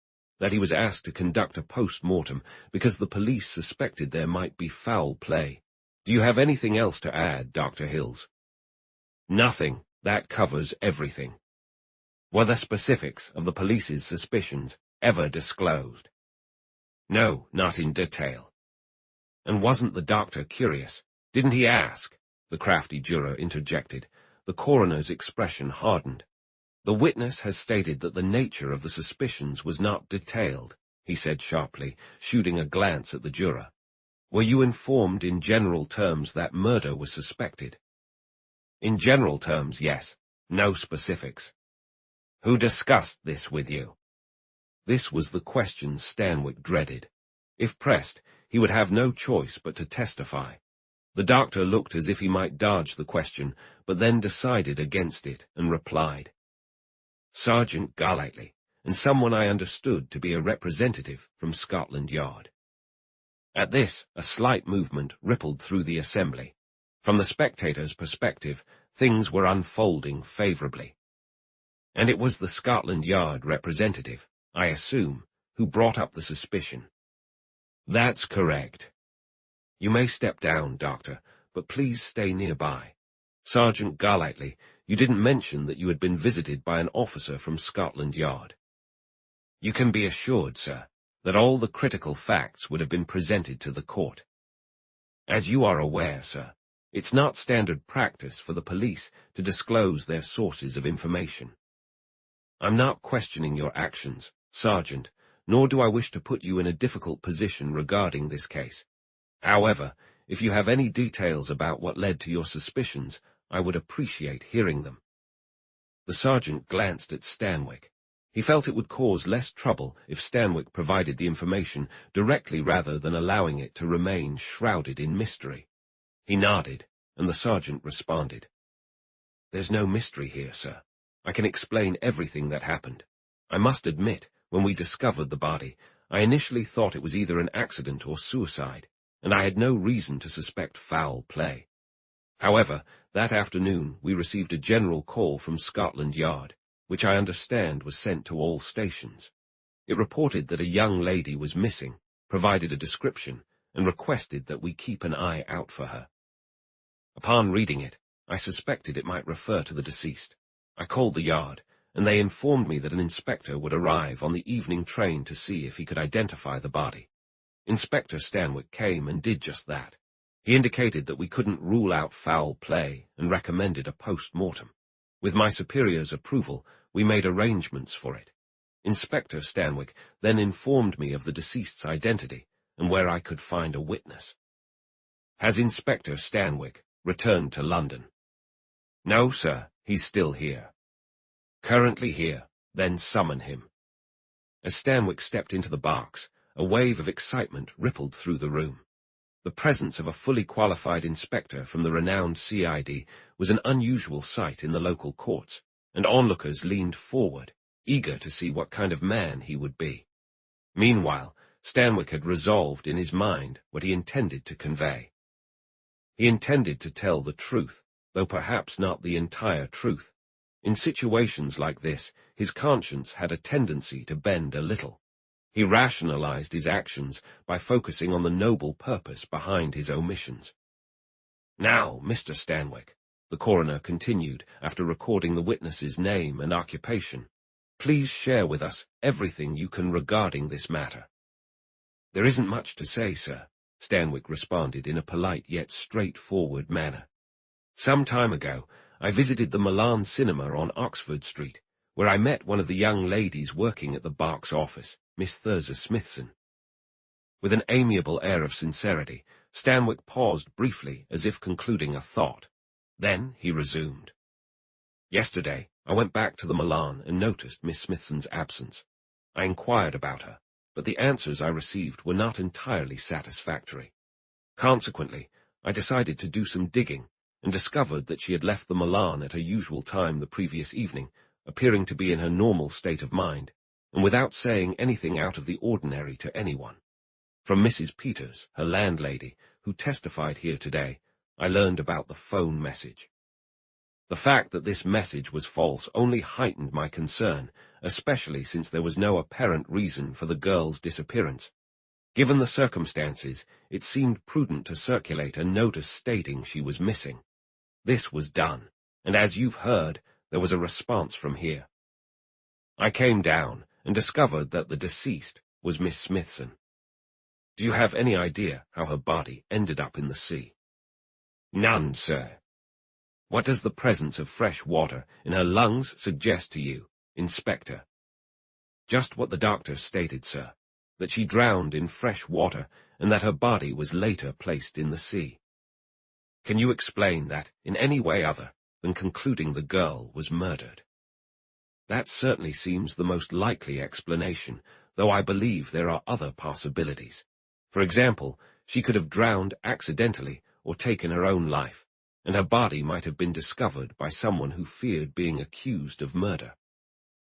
Speaker 1: "that he was asked to conduct a post-mortem because the police suspected there might be foul play. Do you have anything else to add, Dr. Hills?" "Nothing. That covers everything." "Were the specifics of the police's suspicions ever disclosed?" "No, not in detail." "And wasn't the doctor curious? Didn't he ask?" the crafty juror interjected. The coroner's expression hardened. "The witness has stated that the nature of the suspicions was not detailed," he said sharply, shooting a glance at the juror. "Were you informed in general terms that murder was suspected?" "In general terms, yes. No specifics." "Who discussed this with you?" This was the question Stanwick dreaded. If pressed, he would have no choice but to testify. The doctor looked as if he might dodge the question, but then decided against it and replied, "Sergeant Golightly, and someone I understood to be a representative from Scotland Yard." At this, a slight movement rippled through the assembly. From the spectators' perspective, things were unfolding favorably. "And it was the Scotland Yard representative, I assume, who brought up the suspicion." "That's correct." "You may step down, Doctor, but please stay nearby. Sergeant Golightly, you didn't mention that you had been visited by an officer from Scotland Yard." "You can be assured, sir, that all the critical facts would have been presented to the court. As you are aware, sir, it's not standard practice for the police to disclose their sources of information. I'm not questioning your actions, Sergeant, nor do I wish to put you in a difficult position regarding this case. However, if you have any details about what led to your suspicions, I would appreciate hearing them." The sergeant glanced at Stanwick. He felt it would cause less trouble if Stanwick provided the information directly rather than allowing it to remain shrouded in mystery. He nodded, and the sergeant responded. "There's no mystery here, sir. I can explain everything that happened. I must admit, when we discovered the body, I initially thought it was either an accident or suicide, and I had no reason to suspect foul play. However, that afternoon we received a general call from Scotland Yard, which I understand was sent to all stations. It reported that a young lady was missing, provided a description, and requested that we keep an eye out for her. Upon reading it, I suspected it might refer to the deceased. I called the yard, and they informed me that an inspector would arrive on the evening train to see if he could identify the body. Inspector Stanwick came and did just that. He indicated that we couldn't rule out foul play and recommended a post-mortem. With my superior's approval, we made arrangements for it. Inspector Stanwick then informed me of the deceased's identity and where I could find a witness. Has Inspector Stanwick returned to London? No, sir, he's still here. Currently here, then summon him. As Stanwick stepped into the box, a wave of excitement rippled through the room. The presence of a fully qualified inspector from the renowned CID was an unusual sight in the local courts, and onlookers leaned forward, eager to see what kind of man he would be. Meanwhile, Stanwick had resolved in his mind what he intended to convey. He intended to tell the truth, though perhaps not the entire truth. In situations like this, his conscience had a tendency to bend a little. He rationalized his actions by focusing on the noble purpose behind his omissions. Now, Mr. Stanwick, the coroner continued after recording the witness's name and occupation, please share with us everything you can regarding this matter. There isn't much to say, sir, Stanwick responded in a polite yet straightforward manner. Some time ago, I visited the Milan cinema on Oxford Street, where I met one of the young ladies working at the box office, Miss Thurza Smithson. With an amiable air of sincerity, Stanwick paused briefly as if concluding a thought. Then he resumed. Yesterday, I went back to the Milan and noticed Miss Smithson's absence. I inquired about her, but the answers I received were not entirely satisfactory. Consequently, I decided to do some digging and discovered that she had left the Milan at her usual time the previous evening, appearing to be in her normal state of mind, and without saying anything out of the ordinary to anyone. From Mrs. Peters, her landlady, who testified here today, I learned about the phone message. The fact that this message was false only heightened my concern, especially since there was no apparent reason for the girl's disappearance. Given the circumstances, it seemed prudent to circulate a notice stating she was missing. This was done, and as you've heard, there was a response from here. I came down and discovered that the deceased was Miss Smithson. Do you have any idea how her body ended up in the sea? None, sir. What does the presence of fresh water in her lungs suggest to you, Inspector? Just what the doctor stated, sir, that she drowned in fresh water and that her body was later placed in the sea. Can you explain that in any way other than concluding the girl was murdered? That certainly seems the most likely explanation, though I believe there are other possibilities. For example, she could have drowned accidentally or taken her own life, and her body might have been discovered by someone who feared being accused of murder.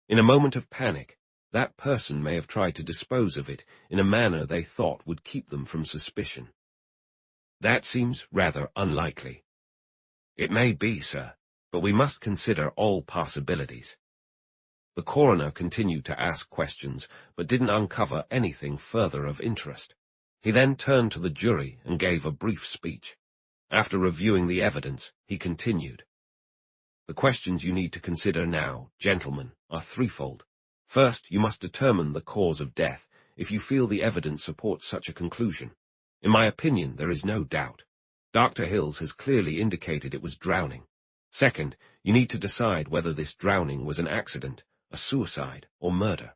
Speaker 1: In a moment of panic, that person may have tried to dispose of it in a manner they thought would keep them from suspicion. That seems rather unlikely. It may be, sir, but we must consider all possibilities. The coroner continued to ask questions, but didn't uncover anything further of interest. He then turned to the jury and gave a brief speech. After reviewing the evidence, he continued. The questions you need to consider now, gentlemen, are threefold. First, you must determine the cause of death, if you feel the evidence supports such a conclusion. In my opinion, there is no doubt. Dr. Hills has clearly indicated it was drowning. Second, you need to decide whether this drowning was an accident, a suicide, or murder.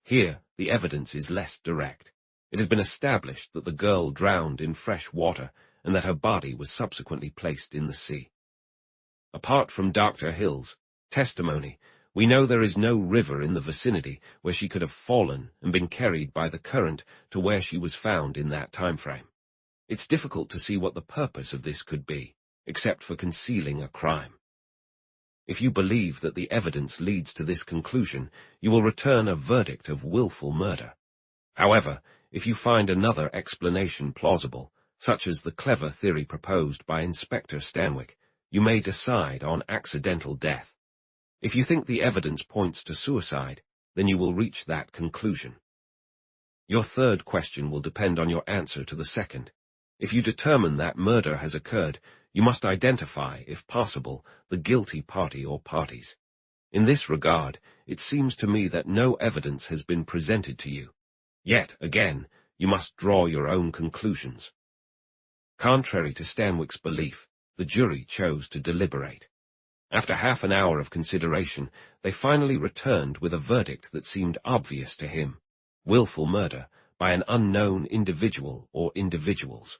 Speaker 1: Here, the evidence is less direct. It has been established that the girl drowned in fresh water and that her body was subsequently placed in the sea. Apart from Dr. Hill's testimony, we know there is no river in the vicinity where she could have fallen and been carried by the current to where she was found in that time frame. It's difficult to see what the purpose of this could be, except for concealing a crime. If you believe that the evidence leads to this conclusion, you will return a verdict of willful murder. However, if you find another explanation plausible, such as the clever theory proposed by Inspector Stanwick, you may decide on accidental death. If you think the evidence points to suicide, then you will reach that conclusion. Your third question will depend on your answer to the second. If you determine that murder has occurred, you must identify, if possible, the guilty party or parties. In this regard, it seems to me that no evidence has been presented to you. Yet, again, you must draw your own conclusions. Contrary to Stanwick's belief, the jury chose to deliberate. After half an hour of consideration, they finally returned with a verdict that seemed obvious to him: willful murder by an unknown individual or individuals.